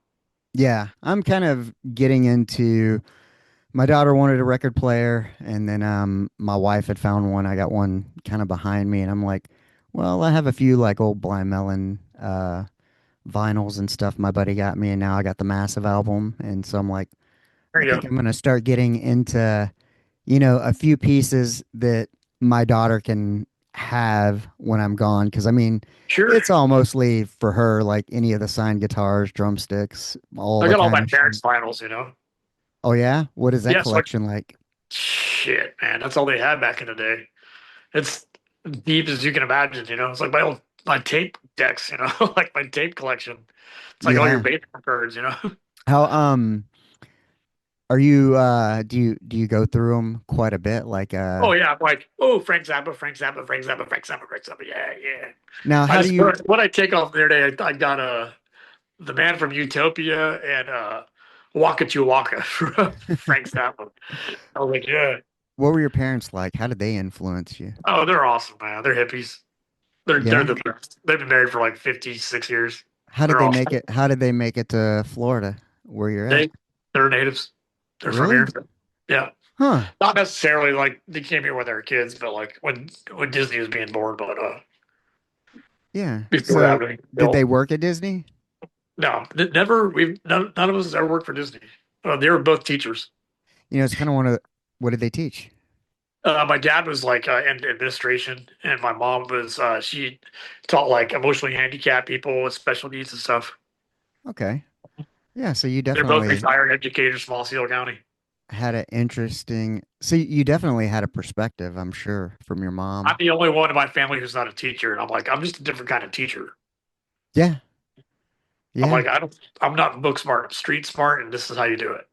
yeah, I'm kind of getting into my daughter wanted a record player, and then my wife had found one. I got one kind of behind me, and I'm like, well, I have a few like old Blind Melon vinyls and stuff my buddy got me, and now I got the Massive album, and so I'm like, There I you think go. I'm gonna start getting into, a few pieces that my daughter can have when I'm gone, because I mean, Sure. it's all mostly for her, like any of the signed guitars, drumsticks, all I the got all kind my of shit. parents' finals. You know. Oh yeah, what is that Yeah. So collection like? shit, man. That's all they had back in the day. It's deep as you can imagine. You know. It's like my tape decks. You know, like my tape collection. It's like all your Yeah. baseball cards. You know. How are you do you go through them quite a bit? Like Oh yeah, I'm like, oh, Frank Zappa, Frank Zappa, Frank Zappa, Frank Zappa, Frank Zappa. Yeah, yeah. now I how do just you what I take off there today. I got the man from Utopia and Waka Chewbacca from Frank Zappa. I was like, yeah. what were your parents like? How did they influence you? Oh, they're awesome, man. They're hippies. They're Yeah. the best. They've been married for like 56 years. How did They're they make awesome. it? How did they make it to Florida where you're at? They they're natives. They're from Really? here. Yeah. Huh. Not necessarily like they came here when they were kids, but like when Disney was being born, but Yeah. before that So was did they built. work at Disney? No, never. None of us has ever worked for Disney. They were both teachers. It's kind of one of what did they teach? My dad was like in administration, and my mom was she taught like emotionally handicapped people with special needs and stuff. Okay. Yeah, so you They're both definitely retired educators, Small Seal County. had an interesting so you definitely had a perspective, I'm sure, from your I'm mom. the only one in my family who's not a teacher, and I'm like, I'm just a different kind of teacher. Yeah. I'm Yeah. like, I'm not book smart, I'm street smart, and this is how you do it.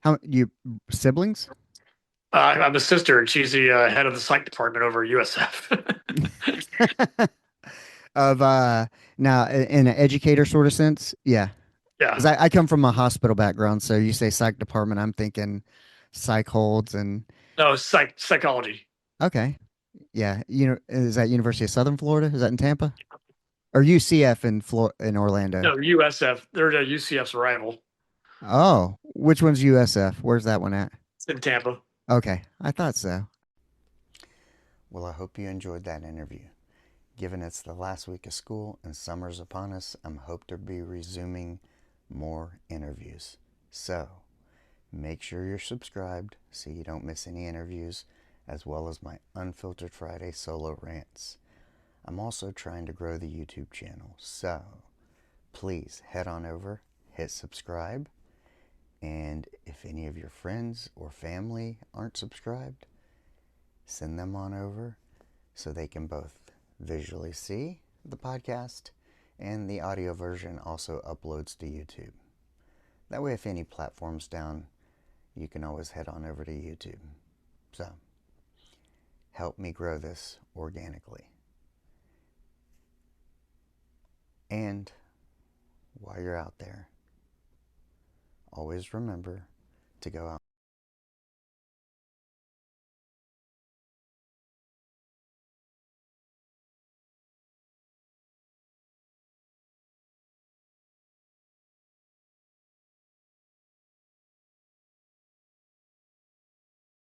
How you siblings? I'm a sister, and she's the head of the psych department over at USF. Of now in an educator sort of sense, yeah, because Yeah, I come from a hospital background, so you say psych department, I'm thinking psych holds and no, psychology. okay, yeah, is that University of Southern Florida, is that in Tampa, or UCF in Orlando? No, USF. They're the UCF's rival. Oh, which one's USF? Where's that one at? It's in Tampa. Okay, I thought so. Well, I hope you enjoyed that interview. Given it's the last week of school and summer's upon us, I'm hope to be resuming more interviews. So, make sure you're subscribed so you don't miss any interviews, as well as my Unfiltered Friday solo rants. I'm also trying to grow the YouTube channel, so please head on over, hit subscribe, and if any of your friends or family aren't subscribed, send them on over so they can both visually see the podcast and the audio version also uploads to YouTube. That way, if any platform's down, you can always head on over to YouTube. So, help me grow this organically. And while you're out there, always remember to go out